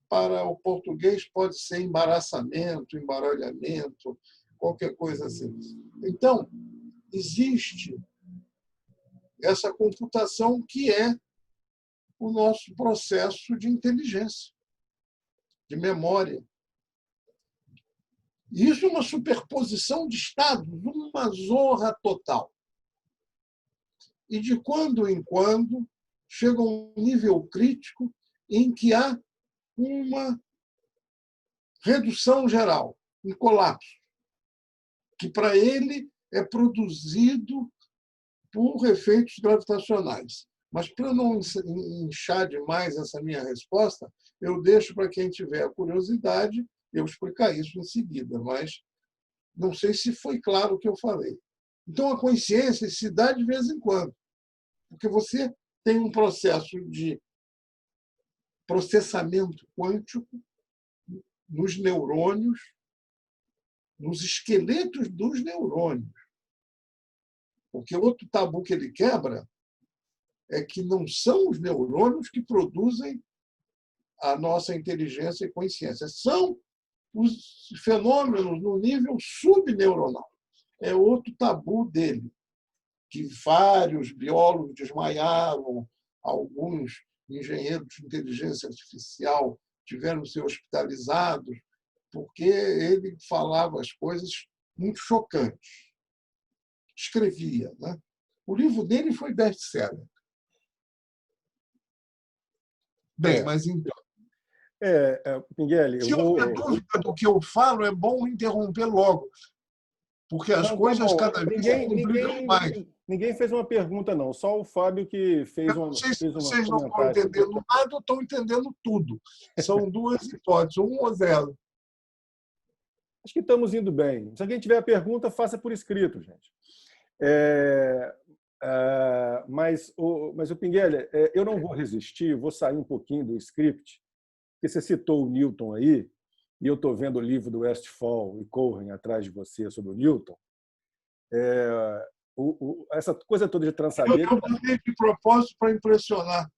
para o português pode ser embaraçamento, embaralhamento, qualquer coisa assim. Então, existe essa computação que é o nosso processo de inteligência, de memória. Isso é uma superposição de estados, uma zorra total. E de quando em quando chega a um nível crítico em que há uma redução geral, um colapso, que para ele é produzido por efeitos gravitacionais. Mas para não inchar demais essa minha resposta, eu deixo para quem tiver a curiosidade eu explicar isso em seguida, mas não sei se foi claro o que eu falei. Então, a consciência se dá de vez em quando, porque você tem um processo de processamento quântico nos neurônios, nos esqueletos dos neurônios. Porque outro tabu que ele quebra é que não são os neurônios que produzem a nossa inteligência e consciência. São os fenômenos no nível subneuronal. É outro tabu dele, que vários biólogos desmaiaram, alguns engenheiros de inteligência artificial tiveram que ser hospitalizados, porque ele falava as coisas muito chocantes. Escrevia, né? O livro dele foi best-seller. Bem, mas então... Pinguelli, se houver dúvida do que eu falo, é bom interromper logo, porque as coisas cada vez se complicam mais. Ninguém fez uma pergunta, não. Só o Fábio que fez uma. Não sei se vocês não estão entendendo nada ou estão entendendo tudo. São duas hipóteses, 1 ou 0. Acho que estamos indo bem. Se alguém tiver pergunta, faça por escrito, gente. Mas o Pinguelli, eu não vou resistir, vou sair um pouquinho do script, porque você citou o Newton aí, e eu estou vendo o livro do Westphal e Cohen atrás de você sobre o Newton. Essa coisa toda de transaber... Eu botei de propósito para impressionar.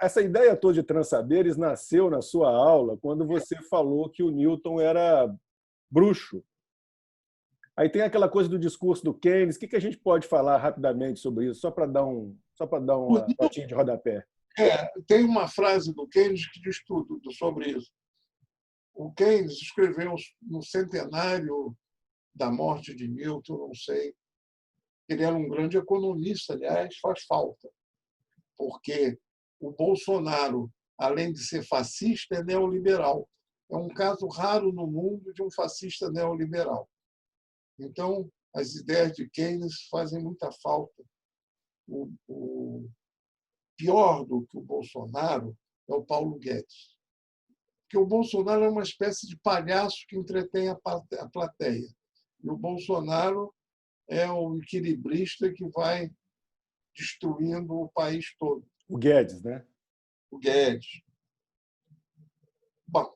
Essa ideia toda de transaberes nasceu na sua aula quando você falou que o Newton era bruxo. Aí tem aquela coisa do discurso do Keynes. O que a gente pode falar rapidamente sobre isso, só para dar uma notinha de rodapé? Tem uma frase do Keynes que diz tudo sobre isso. O Keynes escreveu no centenário da morte de Newton, não sei. Ele era um grande economista, aliás, faz falta, porque o Bolsonaro, além de ser fascista, é neoliberal. É um caso raro no mundo de um fascista neoliberal. Então, as ideias de Keynes fazem muita falta. O pior do que o Bolsonaro é o Paulo Guedes. Porque o Bolsonaro é uma espécie de palhaço que entretém a plateia. E o Bolsonaro é o equilibrista que vai destruindo o país todo. O Guedes, né? O Guedes. Bom,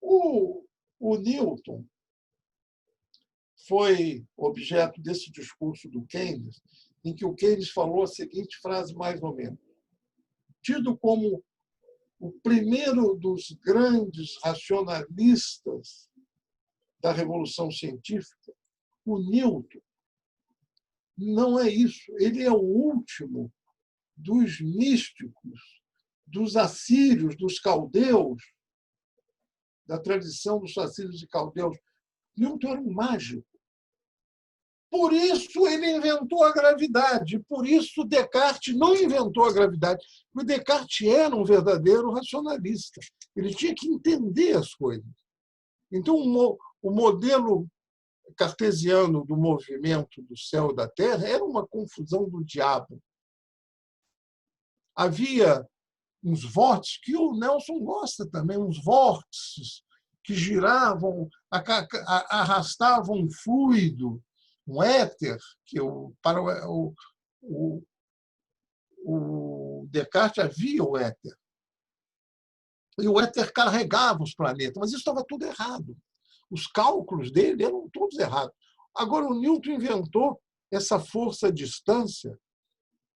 o Newton foi objeto desse discurso do Keynes, em que o Keynes falou a seguinte frase, mais ou menos. Tido como o primeiro dos grandes racionalistas da Revolução Científica, o Newton não é isso. Ele é o último dos místicos, dos assírios, dos caldeus, da tradição dos assírios e caldeus. Newton era um mágico. Por isso ele inventou a gravidade. Por isso Descartes não inventou a gravidade. Porque Descartes era um verdadeiro racionalista. Ele tinha que entender as coisas. Então, o modelo cartesiano do movimento do céu e da terra era uma confusão do diabo. Havia uns vórtices, que o Nelson gosta também, uns vórtices que giravam, arrastavam um fluido, um éter, que para o Descartes havia o éter. E o éter carregava os planetas, mas isso estava tudo errado. Os cálculos dele eram todos errados. Agora, o Newton inventou essa força-distância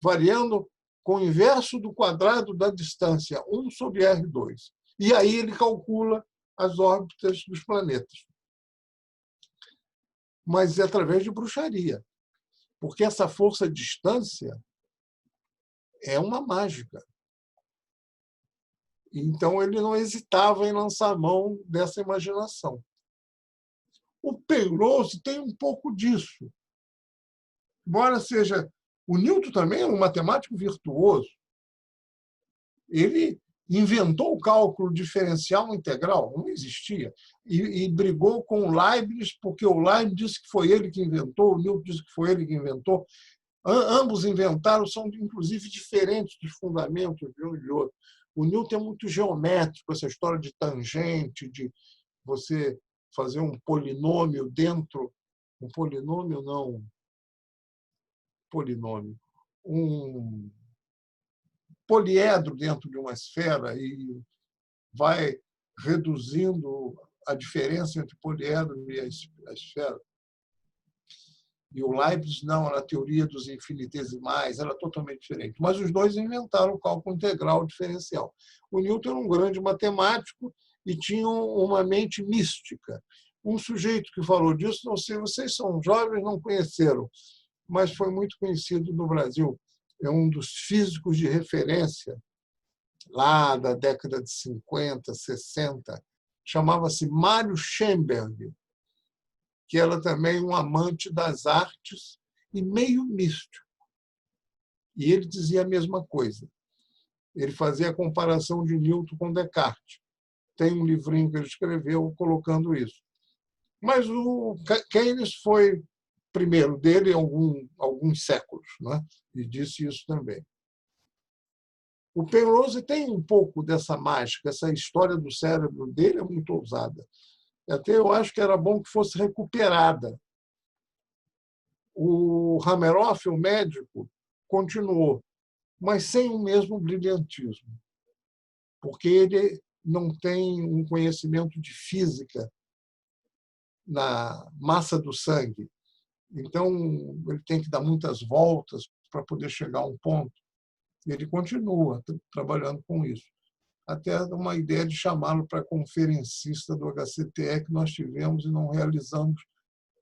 variando com o inverso do quadrado da distância, 1 sobre R2. E aí ele calcula as órbitas dos planetas. Mas é através de bruxaria, porque essa força-distância é uma mágica. Então, ele não hesitava em lançar a mão dessa imaginação. O Penrose tem um pouco disso. Embora seja... O Newton também era um matemático virtuoso. Ele inventou o cálculo diferencial integral, não existia. E brigou com o Leibniz, porque o Leibniz disse que foi ele que inventou, o Newton disse que foi ele que inventou. Ambos inventaram, são inclusive diferentes dos fundamentos de um e de outro. O Newton é muito geométrico, essa história de tangente, de você fazer um polinômio dentro... Um polinômio, não... Polinômio. Um poliedro dentro de uma esfera e vai reduzindo a diferença entre o poliedro e a esfera. E o Leibniz, não, era a teoria dos infinitesimais, era totalmente diferente. Mas os dois inventaram o cálculo integral diferencial. O Newton era um grande matemático e tinha uma mente mística. Um sujeito que falou disso, não sei, vocês são jovens, não conheceram, mas foi muito conhecido no Brasil. É um dos físicos de referência lá da década de 50, 60. Chamava-se Mário Schoenberg, que era também um amante das artes e meio místico. E ele dizia a mesma coisa. Ele fazia a comparação de Newton com Descartes. Tem um livrinho que ele escreveu colocando isso. Mas o Keynes foi primeiro dele alguns séculos, né? E disse isso também. O Penrose tem um pouco dessa mágica, essa história do cérebro dele é muito ousada. Até eu acho que era bom que fosse recuperada, O Hameroff, o médico, continuou, mas sem o mesmo brilhantismo, porque ele não tem um conhecimento de física na massa do sangue. Então, ele tem que dar muitas voltas para poder chegar a um ponto. E ele continua trabalhando com isso. Até uma ideia de chamá-lo para conferencista do HCTE, que nós tivemos e não realizamos,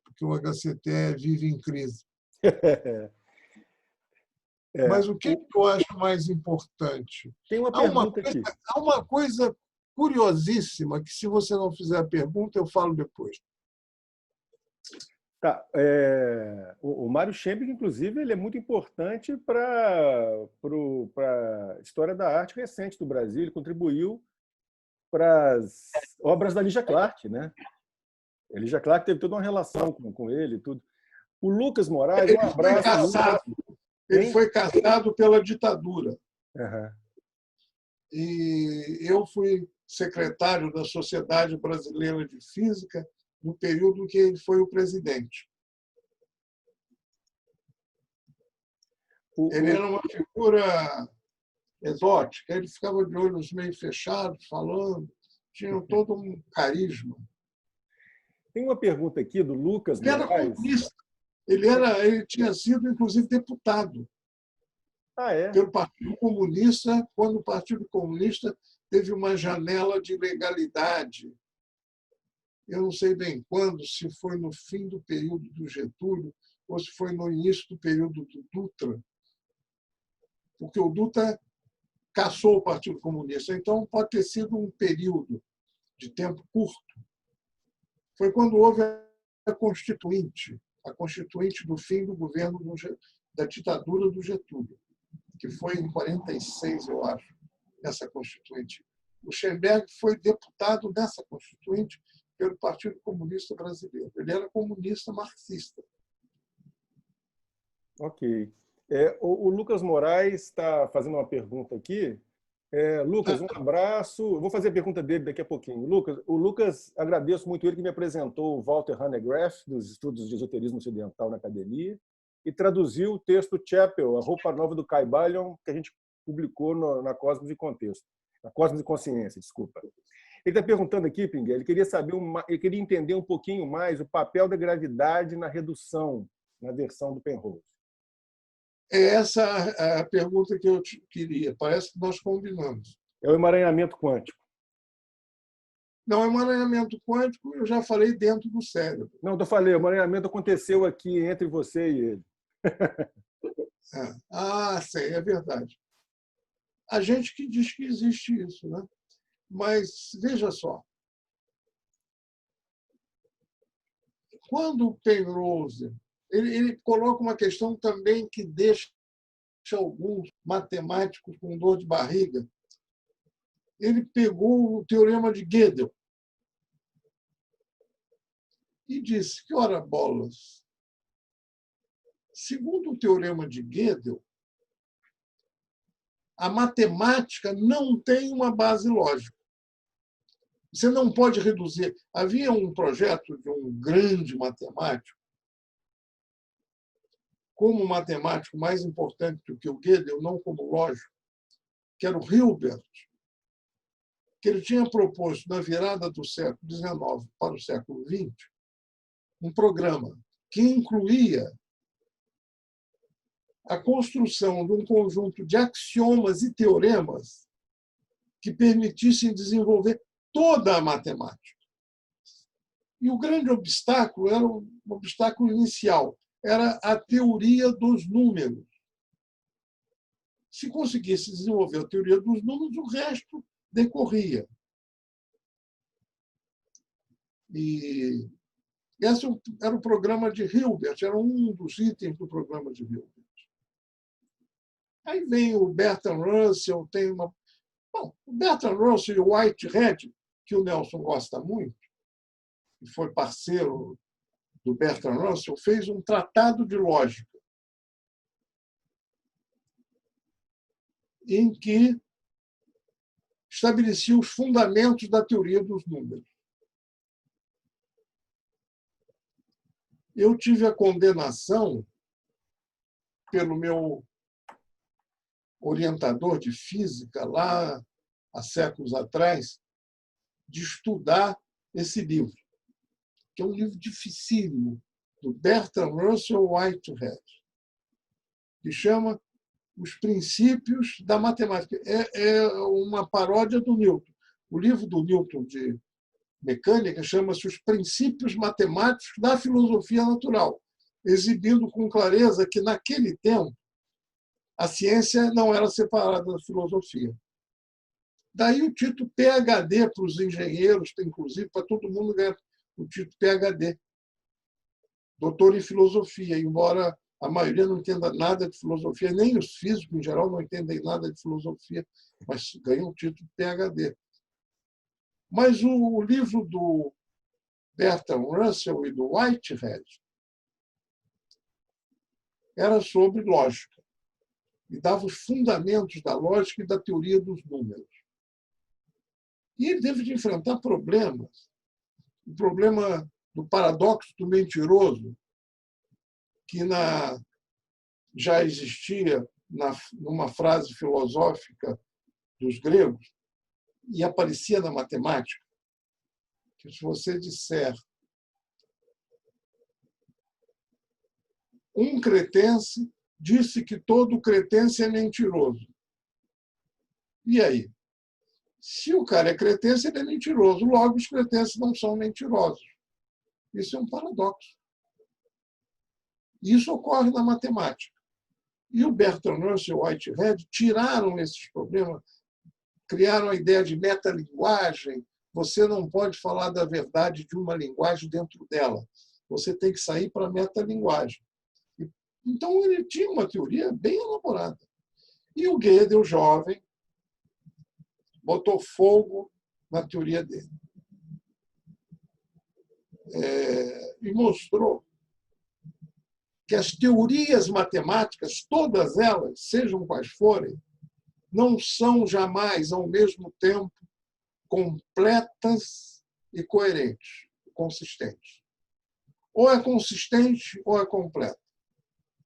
porque o HCTE vive em crise. Mas o que eu acho mais importante? Tem uma pergunta aqui. Há uma coisa curiosíssima que, se você não fizer a pergunta, eu falo depois. Tá. O Mário Schembig, inclusive, ele é muito importante para a história da arte recente do Brasil. Ele contribuiu para as obras da Lígia Clark, né? A Lígia Clark teve toda uma relação com ele e tudo. O Lucas Moraes, um abraço. Ele foi caçado pela ditadura. Uhum. E eu fui secretário da Sociedade Brasileira de Física no período em que ele foi o presidente. Ele era uma figura exótica, ele ficava de olhos meio fechados, falando, tinha todo um carisma. Tem uma pergunta aqui do Lucas Moraes. Ele era comunista. Ele tinha sido, inclusive, deputado pelo Partido Comunista, quando o Partido Comunista teve uma janela de legalidade. Eu não sei bem quando, se foi no fim do período do Getúlio ou se foi no início do período do Dutra, porque o Dutra cassou o Partido Comunista. Então, pode ter sido um período de tempo curto. Foi quando houve a Constituinte do fim do governo da ditadura do Getúlio, que foi em 46, eu acho, essa Constituinte. O Schembig foi deputado dessa Constituinte pelo Partido Comunista Brasileiro. Ele era comunista marxista. Ok. O Lucas Moraes está fazendo uma pergunta aqui. Lucas, um abraço. Eu vou fazer a pergunta dele daqui a pouquinho. O Lucas, agradeço muito ele que me apresentou o Walter Hanegraaff, dos estudos de esoterismo ocidental na academia, e traduziu o texto Chapel, A Roupa Nova do Kybalion, que a gente publicou na Cosmos e Contexto. Na Cosmos e Consciência, desculpa. Ele está perguntando aqui, Pinguel, ele queria entender um pouquinho mais o papel da gravidade na redução, na versão do Penrose. Essa é a pergunta que eu queria. Parece que nós combinamos. É o emaranhamento quântico. Não, emaranhamento quântico eu já falei dentro do cérebro. Não, eu falei, o emaranhamento aconteceu aqui entre você e ele. Sei, é verdade. A gente que diz que existe isso, né? Mas, veja só, quando o Penrose ele coloca uma questão também que deixa alguns matemáticos com dor de barriga. Ele pegou o teorema de Gödel e disse que, ora bolas, segundo o teorema de Gödel, a matemática não tem uma base lógica. Você não pode reduzir. Havia um projeto de um grande matemático, como matemático mais importante do que o Gödel, não como lógico, que era o Hilbert, que ele tinha proposto, na virada do século XIX para o século XX, um programa que incluía a construção de um conjunto de axiomas e teoremas que permitissem desenvolver toda a matemática. E o grande obstáculo era um obstáculo inicial, era a teoria dos números. Se conseguisse desenvolver a teoria dos números, o resto decorria. E esse era o programa de Hilbert, era um dos itens do programa de Hilbert. Aí vem o Bertrand Russell, o Bertrand Russell e o Whitehead, que o Nelson gosta muito, e foi parceiro do Bertrand Russell, fez um tratado de lógica em que estabelecia os fundamentos da teoria dos números. eu tive a condenação pelo meu orientador de física, lá há séculos atrás, de estudar esse livro, que é um livro dificílimo, do Bertrand Russell Whitehead, que chama Os Princípios da Matemática. É uma paródia do Newton. O livro do Newton de mecânica chama-se Os Princípios Matemáticos da Filosofia Natural, exibindo com clareza que, naquele tempo, a ciência não era separada da filosofia. Daí o título PhD para os engenheiros, inclusive para todo mundo ganhar o título PhD, doutor em filosofia, embora a maioria não entenda nada de filosofia, nem os físicos em geral não entendem nada de filosofia, mas ganham o título PhD. Mas o livro do Bertrand Russell e do Whitehead era sobre lógica e dava os fundamentos da lógica e da teoria dos números. E ele teve de enfrentar problemas. O problema do paradoxo do mentiroso, que já existia numa frase filosófica dos gregos e aparecia na matemática, que se você disser um cretense disse que todo cretense é mentiroso. E aí? Se o cara é cretense, ele é mentiroso. Logo, os cretenses não são mentirosos. Isso é um paradoxo. Isso ocorre na matemática. E o Bertrand Russell e o Whitehead tiraram esses problemas, criaram a ideia de metalinguagem. Você não pode falar da verdade de uma linguagem dentro dela. Você tem que sair para a metalinguagem. Então, ele tinha uma teoria bem elaborada. E o Gödel, jovem, botou fogo na teoria dele. E mostrou que as teorias matemáticas, todas elas, sejam quais forem, não são jamais, ao mesmo tempo, completas e coerentes, consistentes. Ou é consistente ou é completa.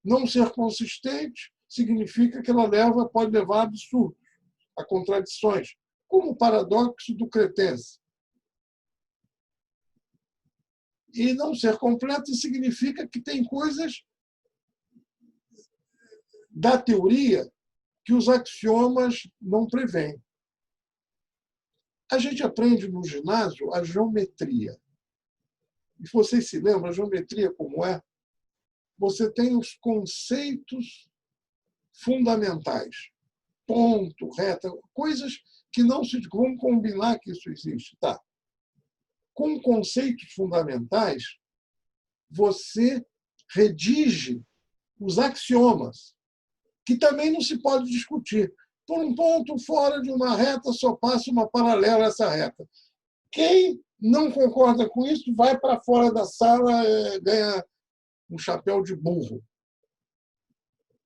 Não ser consistente significa que ela pode levar a absurdos, a contradições, como o paradoxo do cretense. E não ser completa significa que tem coisas da teoria que os axiomas não prevêem. A gente aprende no ginásio a geometria. E vocês se lembram, a geometria como é? Você tem os conceitos fundamentais. Ponto, reta, coisas que não se... Vamos combinar que isso existe. Tá. Com conceitos fundamentais, você redige os axiomas, que também não se pode discutir. Por um ponto fora de uma reta, só passa uma paralela a essa reta. Quem não concorda com isso vai para fora da sala, ganha um chapéu de burro.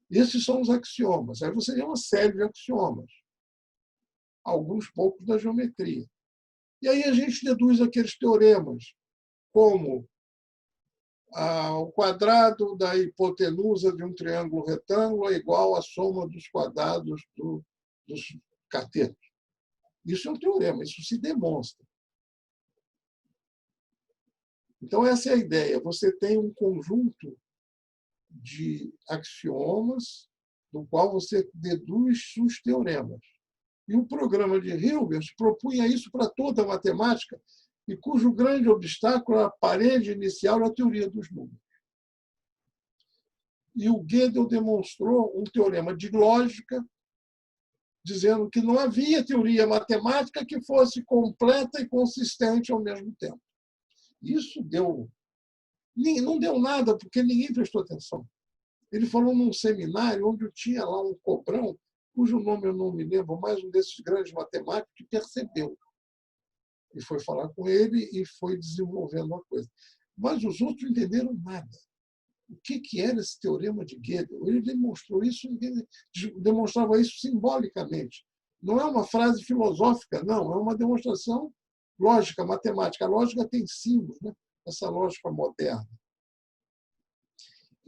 Esses são os axiomas. Aí você tem uma série de axiomas, alguns poucos da geometria. E aí a gente deduz aqueles teoremas, como o quadrado da hipotenusa de um triângulo retângulo é igual à soma dos quadrados dos catetos. Isso é um teorema, isso se demonstra. Então, essa é a ideia. Você tem um conjunto de axiomas do qual você deduz os teoremas. E o programa de Hilbert propunha isso para toda a matemática, e cujo grande obstáculo era a parede inicial da teoria dos números. E o Gödel demonstrou um teorema de lógica, dizendo que não havia teoria matemática que fosse completa e consistente ao mesmo tempo. Isso não deu nada, porque ninguém prestou atenção. Ele falou num seminário onde eu tinha lá um cobrão, cujo nome eu não me lembro, mais um desses grandes matemáticos, que percebeu. E foi falar com ele e foi desenvolvendo a coisa. Mas os outros não entenderam nada. O que era esse teorema de Gödel? Ele demonstrou isso, demonstrava isso simbolicamente. Não é uma frase filosófica, não, é uma demonstração lógica, matemática. A lógica tem símbolos, né? Essa lógica moderna.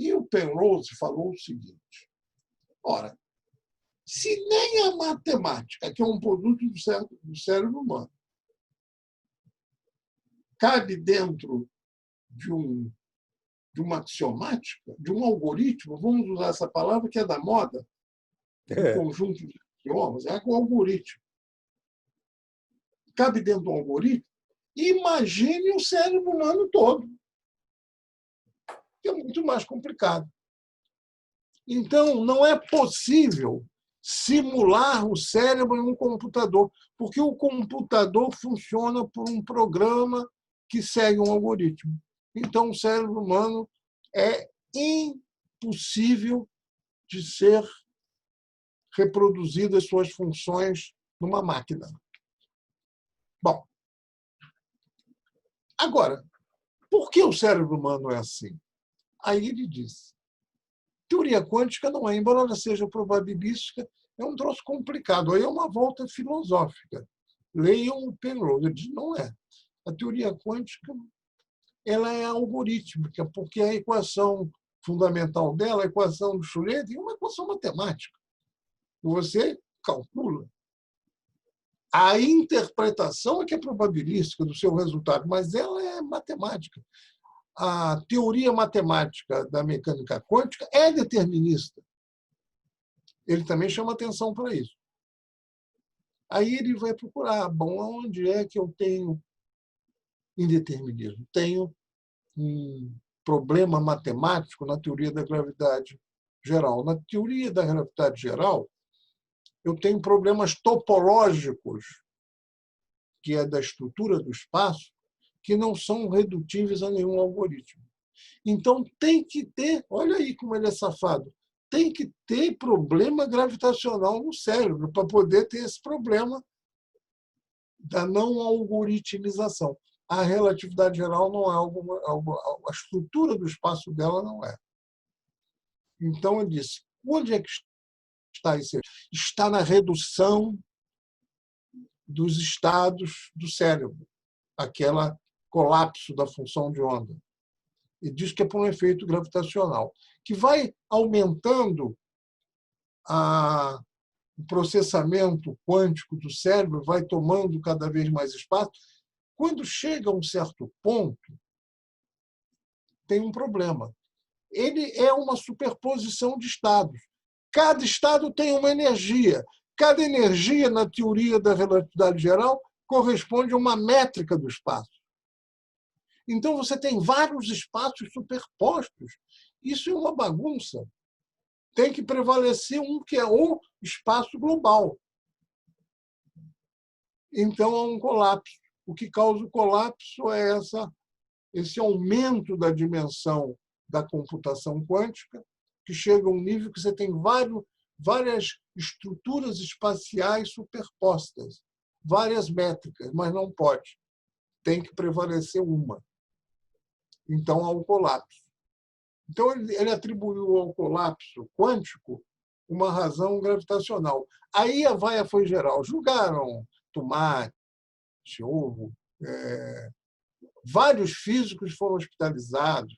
E o Penrose falou o seguinte: ora, se nem a matemática, que é um produto do cérebro humano, cabe dentro de uma axiomática, de um algoritmo, vamos usar essa palavra que é da moda, um conjunto de axiomas, é o algoritmo. Cabe dentro do algoritmo, imagine o cérebro humano todo, que é muito mais complicado. Então, não é possível simular o cérebro em um computador, porque o computador funciona por um programa que segue um algoritmo. Então, o cérebro humano é impossível de ser reproduzido as suas funções numa máquina. Bom, agora, por que o cérebro humano é assim? Aí ele diz: teoria quântica não é, embora ela seja probabilística, é um troço complicado. Aí é uma volta filosófica. Leiam o Penrose. Ele diz: não é. A teoria quântica ela é algorítmica, porque a equação fundamental dela, a equação do Schrödinger, é uma equação matemática. Você calcula. A interpretação é que é probabilística do seu resultado, mas ela é matemática. A teoria matemática da mecânica quântica é determinista. Ele também chama atenção para isso. Aí ele vai procurar, bom, onde é que eu tenho indeterminismo? Tenho um problema matemático na teoria da gravidade geral. Na teoria da gravidade geral, eu tenho problemas topológicos, que é da estrutura do espaço, que não são redutíveis a nenhum algoritmo. Então, tem que ter, olha aí como ele é safado, tem que ter problema gravitacional no cérebro para poder ter esse problema da não algoritmização. A relatividade geral não é a estrutura do espaço dela não é. Então, ele disse, onde é que está isso? Está na redução dos estados do cérebro, aquele colapso da função de onda. E diz que é por um efeito gravitacional, que vai aumentando o processamento quântico do cérebro, vai tomando cada vez mais espaço. Quando chega a um certo ponto, tem um problema. Ele é uma superposição de estados. Cada estado tem uma energia. Cada energia, na teoria da relatividade geral, corresponde a uma métrica do espaço. Então, você tem vários espaços superpostos. Isso é uma bagunça. Tem que prevalecer um que é o espaço global. Então, há um colapso. O que causa o colapso é esse aumento da dimensão da computação quântica, que chega a um nível que você tem várias estruturas espaciais superpostas, várias métricas, mas não pode. Tem que prevalecer uma. Então, há um colapso. Então, ele atribuiu ao colapso quântico uma razão gravitacional. Aí a vaia foi geral. Julgaram tomate, ovo. Vários físicos foram hospitalizados.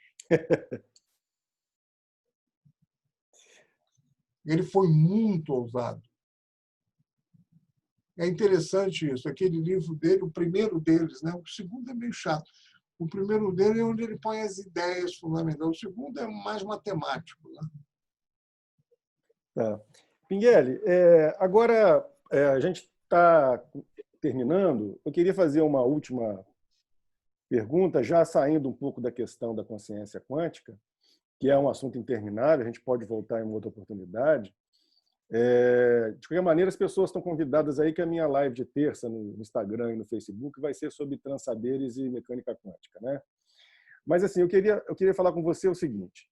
Ele foi muito ousado. É interessante isso. Aquele livro dele, o primeiro deles, né? O segundo é meio chato. O primeiro dele é onde ele põe as ideias fundamentais. O segundo é mais matemático. Né? Tá. Pingueli, agora a gente está terminando. Eu queria fazer uma última pergunta, já saindo um pouco da questão da consciência quântica, que é um assunto interminável, a gente pode voltar em uma outra oportunidade. De qualquer maneira, as pessoas estão convidadas aí que a minha live de terça no Instagram e no Facebook vai ser sobre transsaberes e mecânica quântica, né? Mas assim, eu queria falar com você o seguinte: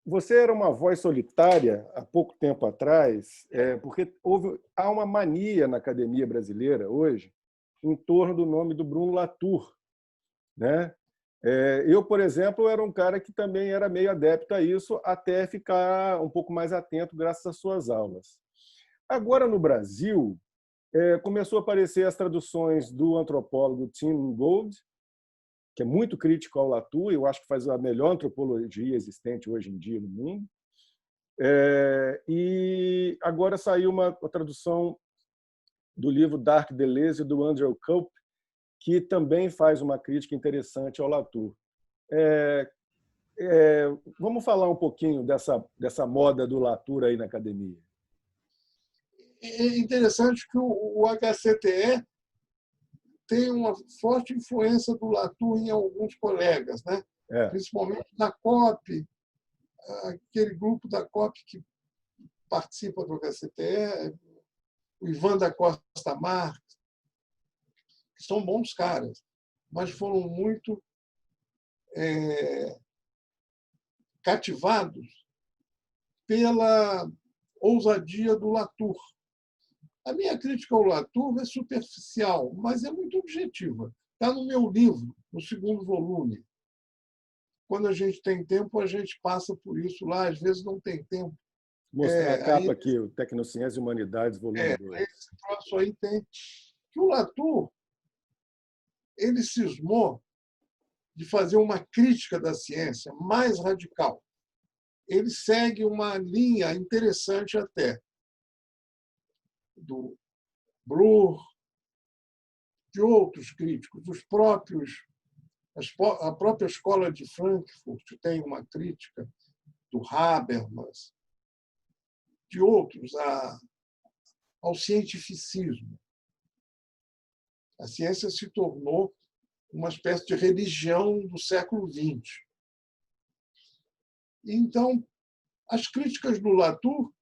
você era uma voz solitária há pouco tempo atrás, porque há uma mania na academia brasileira hoje em torno do nome do Bruno Latour, né? Eu, por exemplo, era um cara que também era meio adepto a isso, até ficar um pouco mais atento graças às suas aulas. Agora, no Brasil, começou a aparecer as traduções do antropólogo Tim Gold, que é muito crítico ao Latour, e eu acho que faz a melhor antropologia existente hoje em dia no mundo. E agora saiu uma tradução do livro Dark Deleuze, do Andrew Cope, que também faz uma crítica interessante ao Latour. Vamos falar um pouquinho dessa moda do Latour aí na academia. É interessante que o HCTE tem uma forte influência do Latour em alguns colegas, né? Principalmente na COP, aquele grupo da COP que participa do HCTE, o Ivan da Costa Marques, que são bons caras, mas foram muito cativados pela ousadia do Latour. A minha crítica ao Latour é superficial, mas é muito objetiva. Está no meu livro, no 2º volume. Quando a gente tem tempo, a gente passa por isso lá. Às vezes não tem tempo. Vou mostrar a capa aqui, o Tecnociência e Humanidades, volume 2. Esse troço aí tem. Que o Latour ele cismou de fazer uma crítica da ciência mais radical. Ele segue uma linha interessante até do Bloor, de outros críticos, a própria escola de Frankfurt tem uma crítica do Habermas, de outros ao cientificismo. A ciência se tornou uma espécie de religião do século XX. Então, as críticas do Latour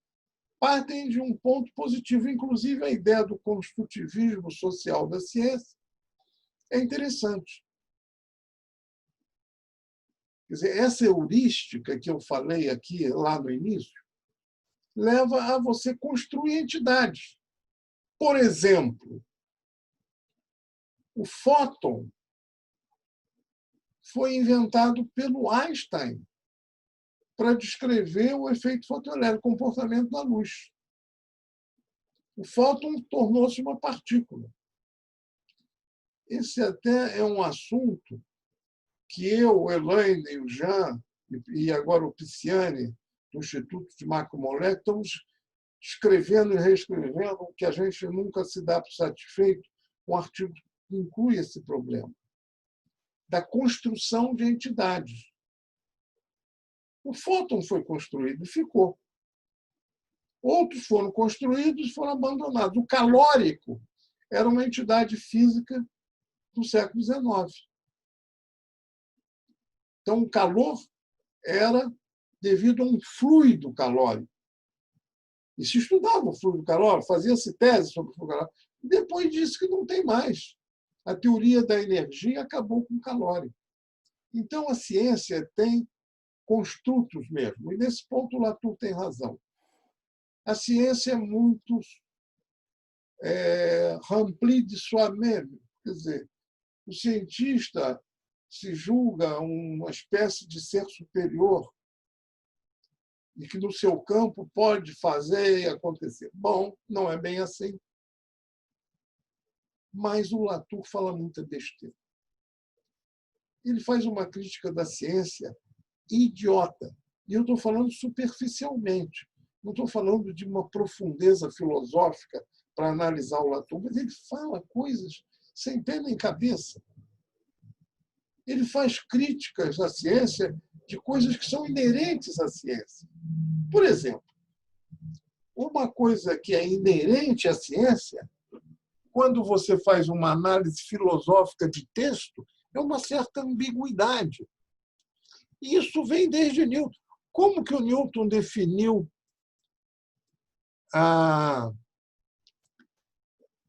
partem de um ponto positivo, inclusive a ideia do construtivismo social da ciência é interessante. Quer dizer, essa heurística que eu falei aqui lá no início leva a você construir entidades. Por exemplo, o fóton foi inventado pelo Einstein para descrever o efeito fotoelétrico, o comportamento da luz. O fóton tornou-se uma partícula. Esse até é um assunto que eu, o Elaine e o Jean, e agora o Pisciani, do Instituto de Macromoléculas, estamos escrevendo e reescrevendo, que a gente nunca se dá por satisfeito, um artigo que inclui esse problema, da construção de entidades. O fóton foi construído e ficou. Outros foram construídos e foram abandonados. O calórico era uma entidade física do século XIX. Então, o calor era devido a um fluido calórico. E se estudava o fluido calórico, fazia-se tese sobre o fluido calórico. Depois disse que não tem mais. A teoria da energia acabou com o calórico. Então, a ciência tem construtos mesmo. E, nesse ponto, o Latour tem razão. A ciência é muito remplie de soi-même. Quer dizer, o cientista se julga uma espécie de ser superior e que no seu campo pode fazer e acontecer. Bom, não é bem assim. Mas o Latour fala muita besteira. Ele faz uma crítica da ciência idiota. E eu estou falando superficialmente. Não estou falando de uma profundeza filosófica para analisar o Latour, mas ele fala coisas sem pé nem cabeça. Ele faz críticas à ciência de coisas que são inerentes à ciência. Por exemplo, uma coisa que é inerente à ciência, quando você faz uma análise filosófica de texto, é uma certa ambiguidade. E isso vem desde Newton. Como que o Newton definiu a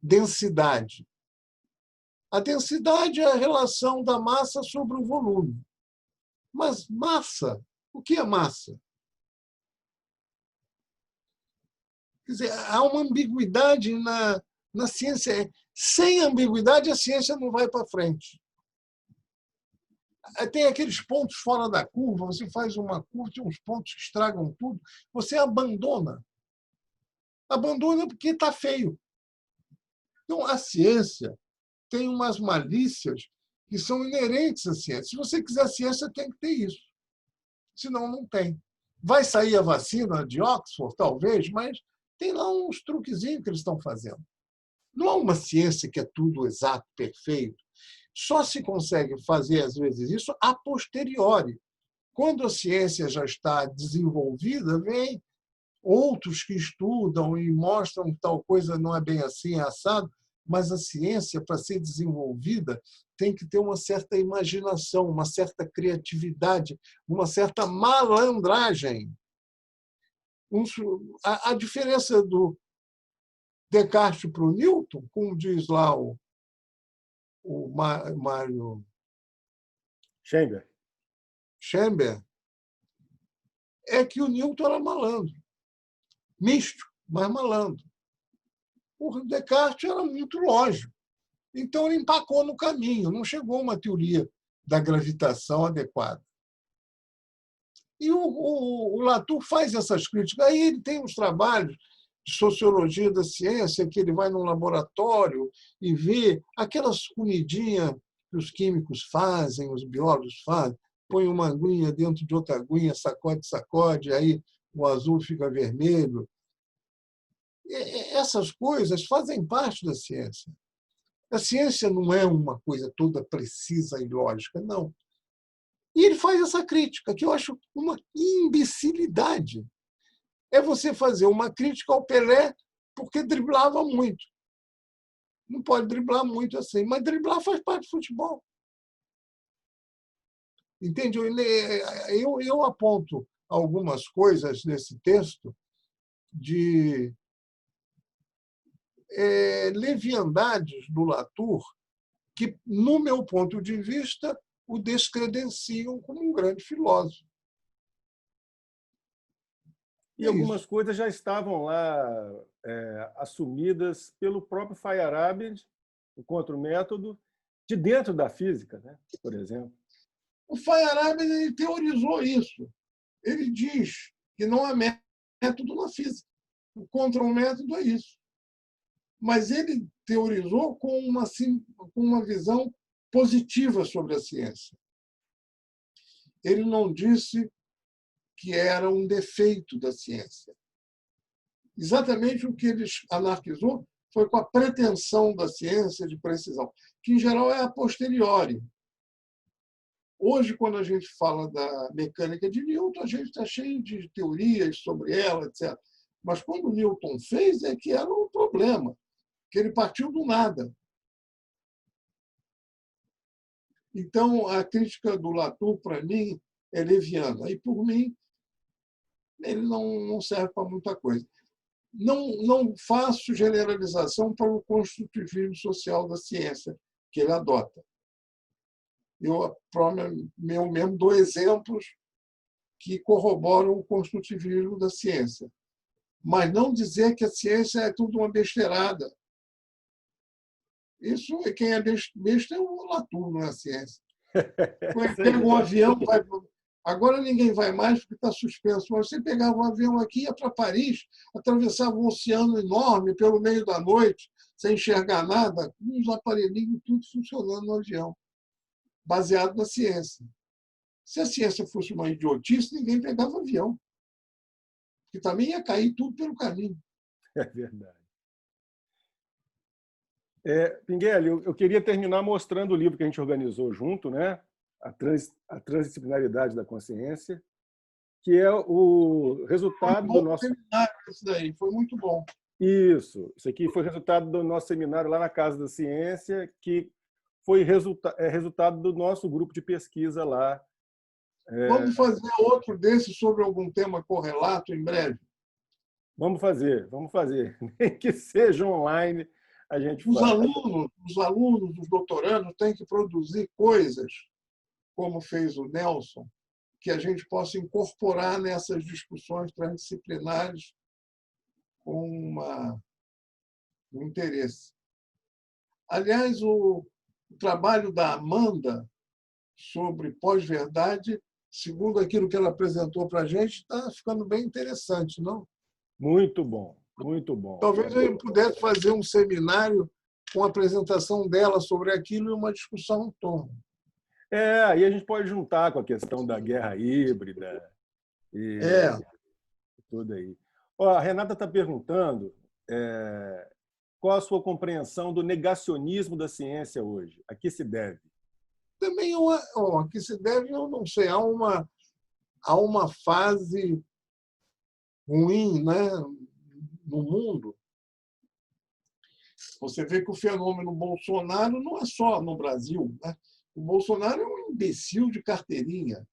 densidade? A densidade é a relação da massa sobre o volume. Mas massa, o que é massa? Quer dizer, há uma ambiguidade na ciência. Sem ambiguidade, a ciência não vai para frente. Tem aqueles pontos fora da curva, você faz uma curva, tem uns pontos que estragam tudo, você abandona. Abandona porque está feio. Então, a ciência tem umas malícias que são inerentes à ciência. Se você quiser ciência, tem que ter isso. Senão, não tem. Vai sair a vacina de Oxford, talvez, mas tem lá uns truquezinhos que eles estão fazendo. Não há uma ciência que é tudo exato, perfeito. Só se consegue fazer, às vezes, isso a posteriori. Quando a ciência já está desenvolvida, vem outros que estudam e mostram que tal coisa não é bem assim, é assado, mas a ciência, para ser desenvolvida, tem que ter uma certa imaginação, uma certa criatividade, uma certa malandragem. A diferença do Descartes para o Newton, como diz lá o Mário Chamber, é que o Newton era malandro, místico, mas malandro. O Descartes era muito lógico. Então, ele empacou no caminho, não chegou a uma teoria da gravitação adequada. E o Latour faz essas críticas. Aí ele tem uns trabalhos de sociologia da ciência, que ele vai num laboratório e vê aquelas comidinhas que os químicos fazem, os biólogos fazem, põe uma aguinha dentro de outra aguinha, sacode, aí o azul fica vermelho. Essas coisas fazem parte da ciência. A ciência não é uma coisa toda precisa e lógica, não. E ele faz essa crítica, que eu acho uma imbecilidade. É você fazer uma crítica ao Pelé porque driblava muito. Não pode driblar muito assim, mas driblar faz parte do futebol. Entende? Eu aponto algumas coisas nesse texto de leviandades do Latour que, no meu ponto de vista, o descredenciam como um grande filósofo. E algumas coisas já estavam lá assumidas pelo próprio Feyerabend, o contra-método, de dentro da física, né? Por exemplo. O Feyerabend ele teorizou isso. Ele diz que não há método na física. O contra-método é isso. Mas ele teorizou com uma visão positiva sobre a ciência. Ele não disse que era um defeito da ciência. Exatamente o que ele anarquizou foi com a pretensão da ciência de precisão, que, em geral, é a posteriori. Hoje, quando a gente fala da mecânica de Newton, a gente está cheio de teorias sobre ela, etc. Mas quando Newton fez, é que era um problema, que ele partiu do nada. Então, a crítica do Latour, para mim, é leviana. E, por mim, ele não serve para muita coisa. Não faço generalização para o construtivismo social da ciência que ele adota. Eu mesmo dou exemplos que corroboram o construtivismo da ciência. Mas não dizer que a ciência é tudo uma besteirada. Isso, quem é besta é o Latour, não é a ciência. Pega um avião, vai... Agora ninguém vai mais porque está suspenso. Mas você pegava um avião aqui, ia para Paris, atravessava um oceano enorme pelo meio da noite, sem enxergar nada, com uns aparelhinhos, tudo funcionando no avião, baseado na ciência. Se a ciência fosse uma idiotice, ninguém pegava avião. Porque também ia cair tudo pelo caminho. É verdade. Pinguelli, eu queria terminar mostrando o livro que a gente organizou junto, né? A Transdisciplinaridade da Consciência, que é o resultado do nosso seminário. Isso daí foi muito bom. Isso aqui foi resultado do nosso seminário lá na Casa da Ciência, que foi resultado do nosso grupo de pesquisa lá. Vamos fazer outro desse sobre algum tema correlato em breve? Vamos fazer. Nem que seja online, a gente os faz. Os alunos, os doutorandos têm que produzir coisas, como fez o Nelson, que a gente possa incorporar nessas discussões transdisciplinares com um interesse. Aliás, o trabalho da Amanda sobre pós-verdade, segundo aquilo que ela apresentou para a gente, está ficando bem interessante, não? Muito bom, muito bom. Talvez eu pudesse fazer um seminário com a apresentação dela sobre aquilo e uma discussão em torno. Aí a gente pode juntar com a questão da guerra híbrida e tudo aí. Ó, a Renata está perguntando qual a sua compreensão do negacionismo da ciência hoje? A que se deve? Também, a que se deve, eu não sei, há uma fase ruim, né, no mundo. Você vê que o fenômeno Bolsonaro não é só no Brasil, né? O Bolsonaro é um imbecil de carteirinha.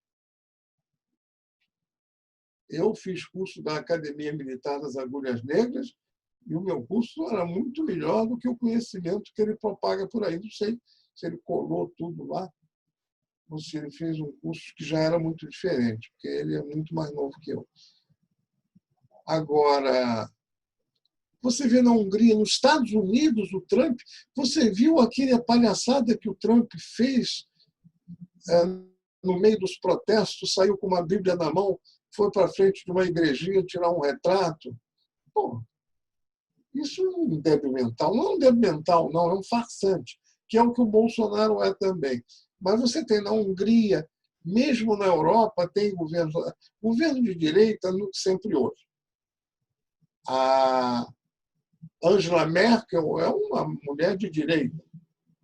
Eu fiz curso da Academia Militar das Agulhas Negras e o meu curso era muito melhor do que o conhecimento que ele propaga por aí. Não sei se ele colou tudo lá ou se ele fez um curso que já era muito diferente, porque ele é muito mais novo que eu. Agora, você vê na Hungria, nos Estados Unidos, o Trump, você viu aquela palhaçada que o Trump fez no meio dos protestos, saiu com uma Bíblia na mão, foi para frente de uma igrejinha tirar um retrato. Pô, isso é um débil mental. Não é um débil mental, não, é um farsante, que é o que o Bolsonaro é também. Mas você tem na Hungria, mesmo na Europa, tem governo de direita sempre houve. A Angela Merkel é uma mulher de direita,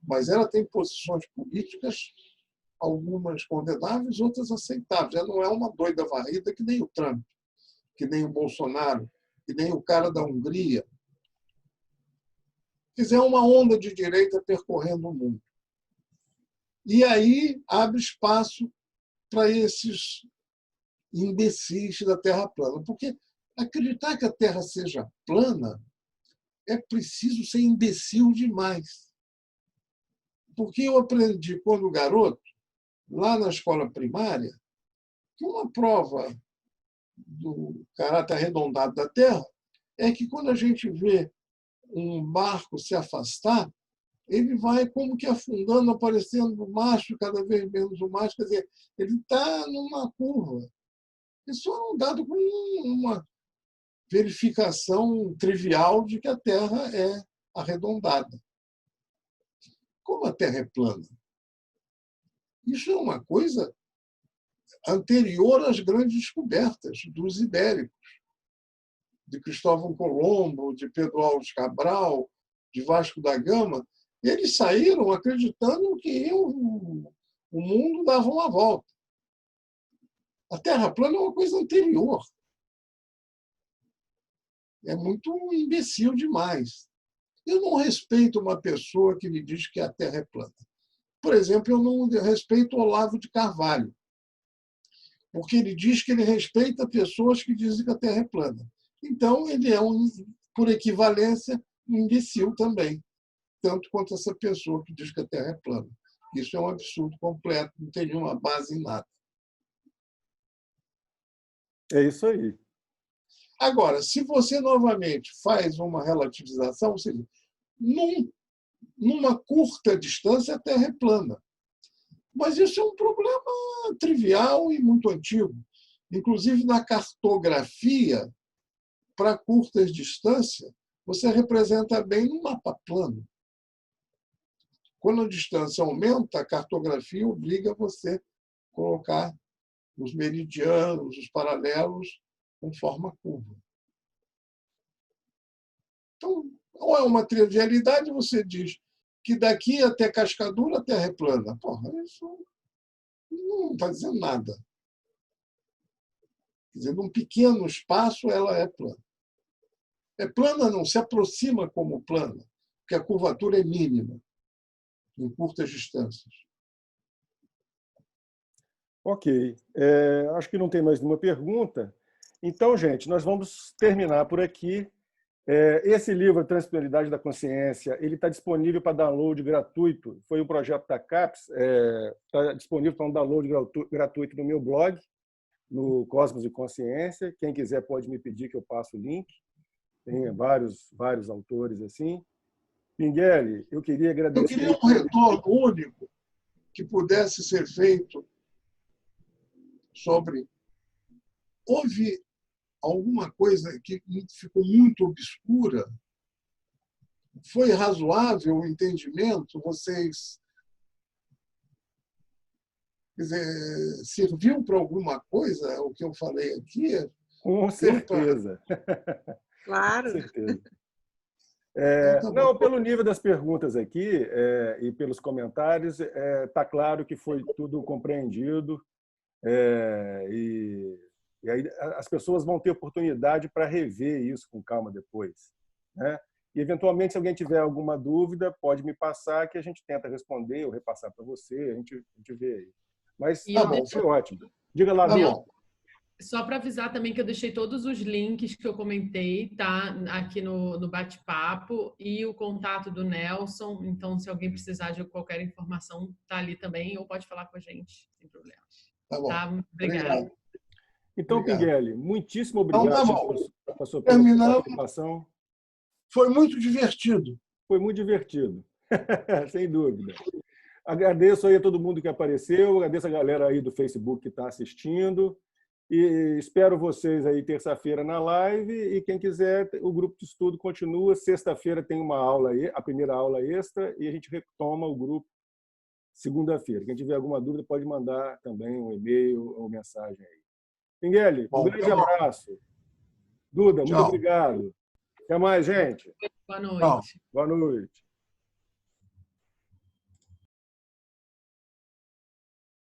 mas ela tem posições políticas, algumas condenáveis, outras aceitáveis. Ela não é uma doida varrida que nem o Trump, que nem o Bolsonaro, que nem o cara da Hungria. Quer dizer, é uma onda de direita percorrendo o mundo. E aí abre espaço para esses imbecis da Terra plana. Porque acreditar que a Terra seja plana é preciso ser imbecil demais. Porque eu aprendi, quando garoto, lá na escola primária, que uma prova do caráter arredondado da Terra é que, quando a gente vê um barco se afastar, ele vai como que afundando, aparecendo o mastro, cada vez menos o mastro. Quer dizer, ele está numa curva. Isso é um dado com uma verificação trivial de que a Terra é arredondada. Como a Terra é plana? Isso é uma coisa anterior às grandes descobertas dos ibéricos, de Cristóvão Colombo, de Pedro Álvares Cabral, de Vasco da Gama. Eles saíram acreditando que o mundo dava uma volta. A Terra plana é uma coisa anterior. É muito imbecil demais. Eu não respeito uma pessoa que me diz que a Terra é plana. Por exemplo, eu não respeito o Olavo de Carvalho, porque ele diz que ele respeita pessoas que dizem que a Terra é plana. Então, ele é, por equivalência, um imbecil também, tanto quanto essa pessoa que diz que a Terra é plana. Isso é um absurdo completo, não tem nenhuma base em nada. É isso aí. Agora, se você novamente faz uma relativização, ou seja, numa curta distância, a Terra é plana. Mas isso é um problema trivial e muito antigo. Inclusive, na cartografia, para curtas distâncias, você representa bem no mapa plano. Quando a distância aumenta, a cartografia obriga você a colocar os meridianos, os paralelos, com forma curva. Então, ou é uma trivialidade, você diz que daqui até Cascadura a Terra é plana. Porra, isso não está dizendo nada. Quer dizer, num pequeno espaço ela é plana. É plana, não se aproxima como plana, porque a curvatura é mínima, em curtas distâncias. Ok. Acho que não tem mais nenhuma pergunta. Então, gente, nós vamos terminar por aqui. Esse livro, A Transpluralidade da Consciência, ele está disponível para download gratuito. Foi um projeto da CAPES, está disponível para um download gratuito no meu blog, no Cosmos e Consciência. Quem quiser pode me pedir que eu passe o link. Tem vários autores assim. Pinguelli, eu queria agradecer. Eu queria um retorno único que pudesse ser feito sobre... Houve alguma coisa que ficou muito obscura foi razoável o entendimento? Vocês... Quer dizer, serviu para alguma coisa o que eu falei aqui? Com certeza. Claro. Com certeza. Então, tá Não, bom. pelo nível das perguntas aqui e pelos comentários, está claro que foi tudo compreendido e aí as pessoas vão ter oportunidade para rever isso com calma depois, né? E, eventualmente, se alguém tiver alguma dúvida, pode me passar que a gente tenta responder ou repassar para você, a gente vê aí. Mas E tá eu bom, deixo- foi ótimo. Diga lá, Tá Lu. bom. Só para avisar também que eu deixei todos os links que eu comentei, tá? Aqui no bate-papo e o contato do Nelson. Então, se alguém precisar de qualquer informação, tá ali também, ou pode falar com a gente, sem problema. Tá bom. Tá? Obrigada. Obrigado. Então, Obrigado. Pinguelli, muitíssimo Então, obrigado tá bom. pela sua Terminamos. participação. Foi muito divertido. Foi muito divertido, sem dúvida. Agradeço aí a todo mundo que apareceu, agradeço a galera aí do Facebook que está assistindo e espero vocês aí terça-feira na live e quem quiser, o grupo de estudo continua. Sexta-feira tem uma aula aí, a primeira aula extra e a gente retoma o grupo segunda-feira. Quem tiver alguma dúvida pode mandar também um e-mail ou mensagem aí. Pinguelli, um grande abraço. Duda, muito Tchau. obrigado. Até mais, gente. Boa noite. Tchau. Boa noite.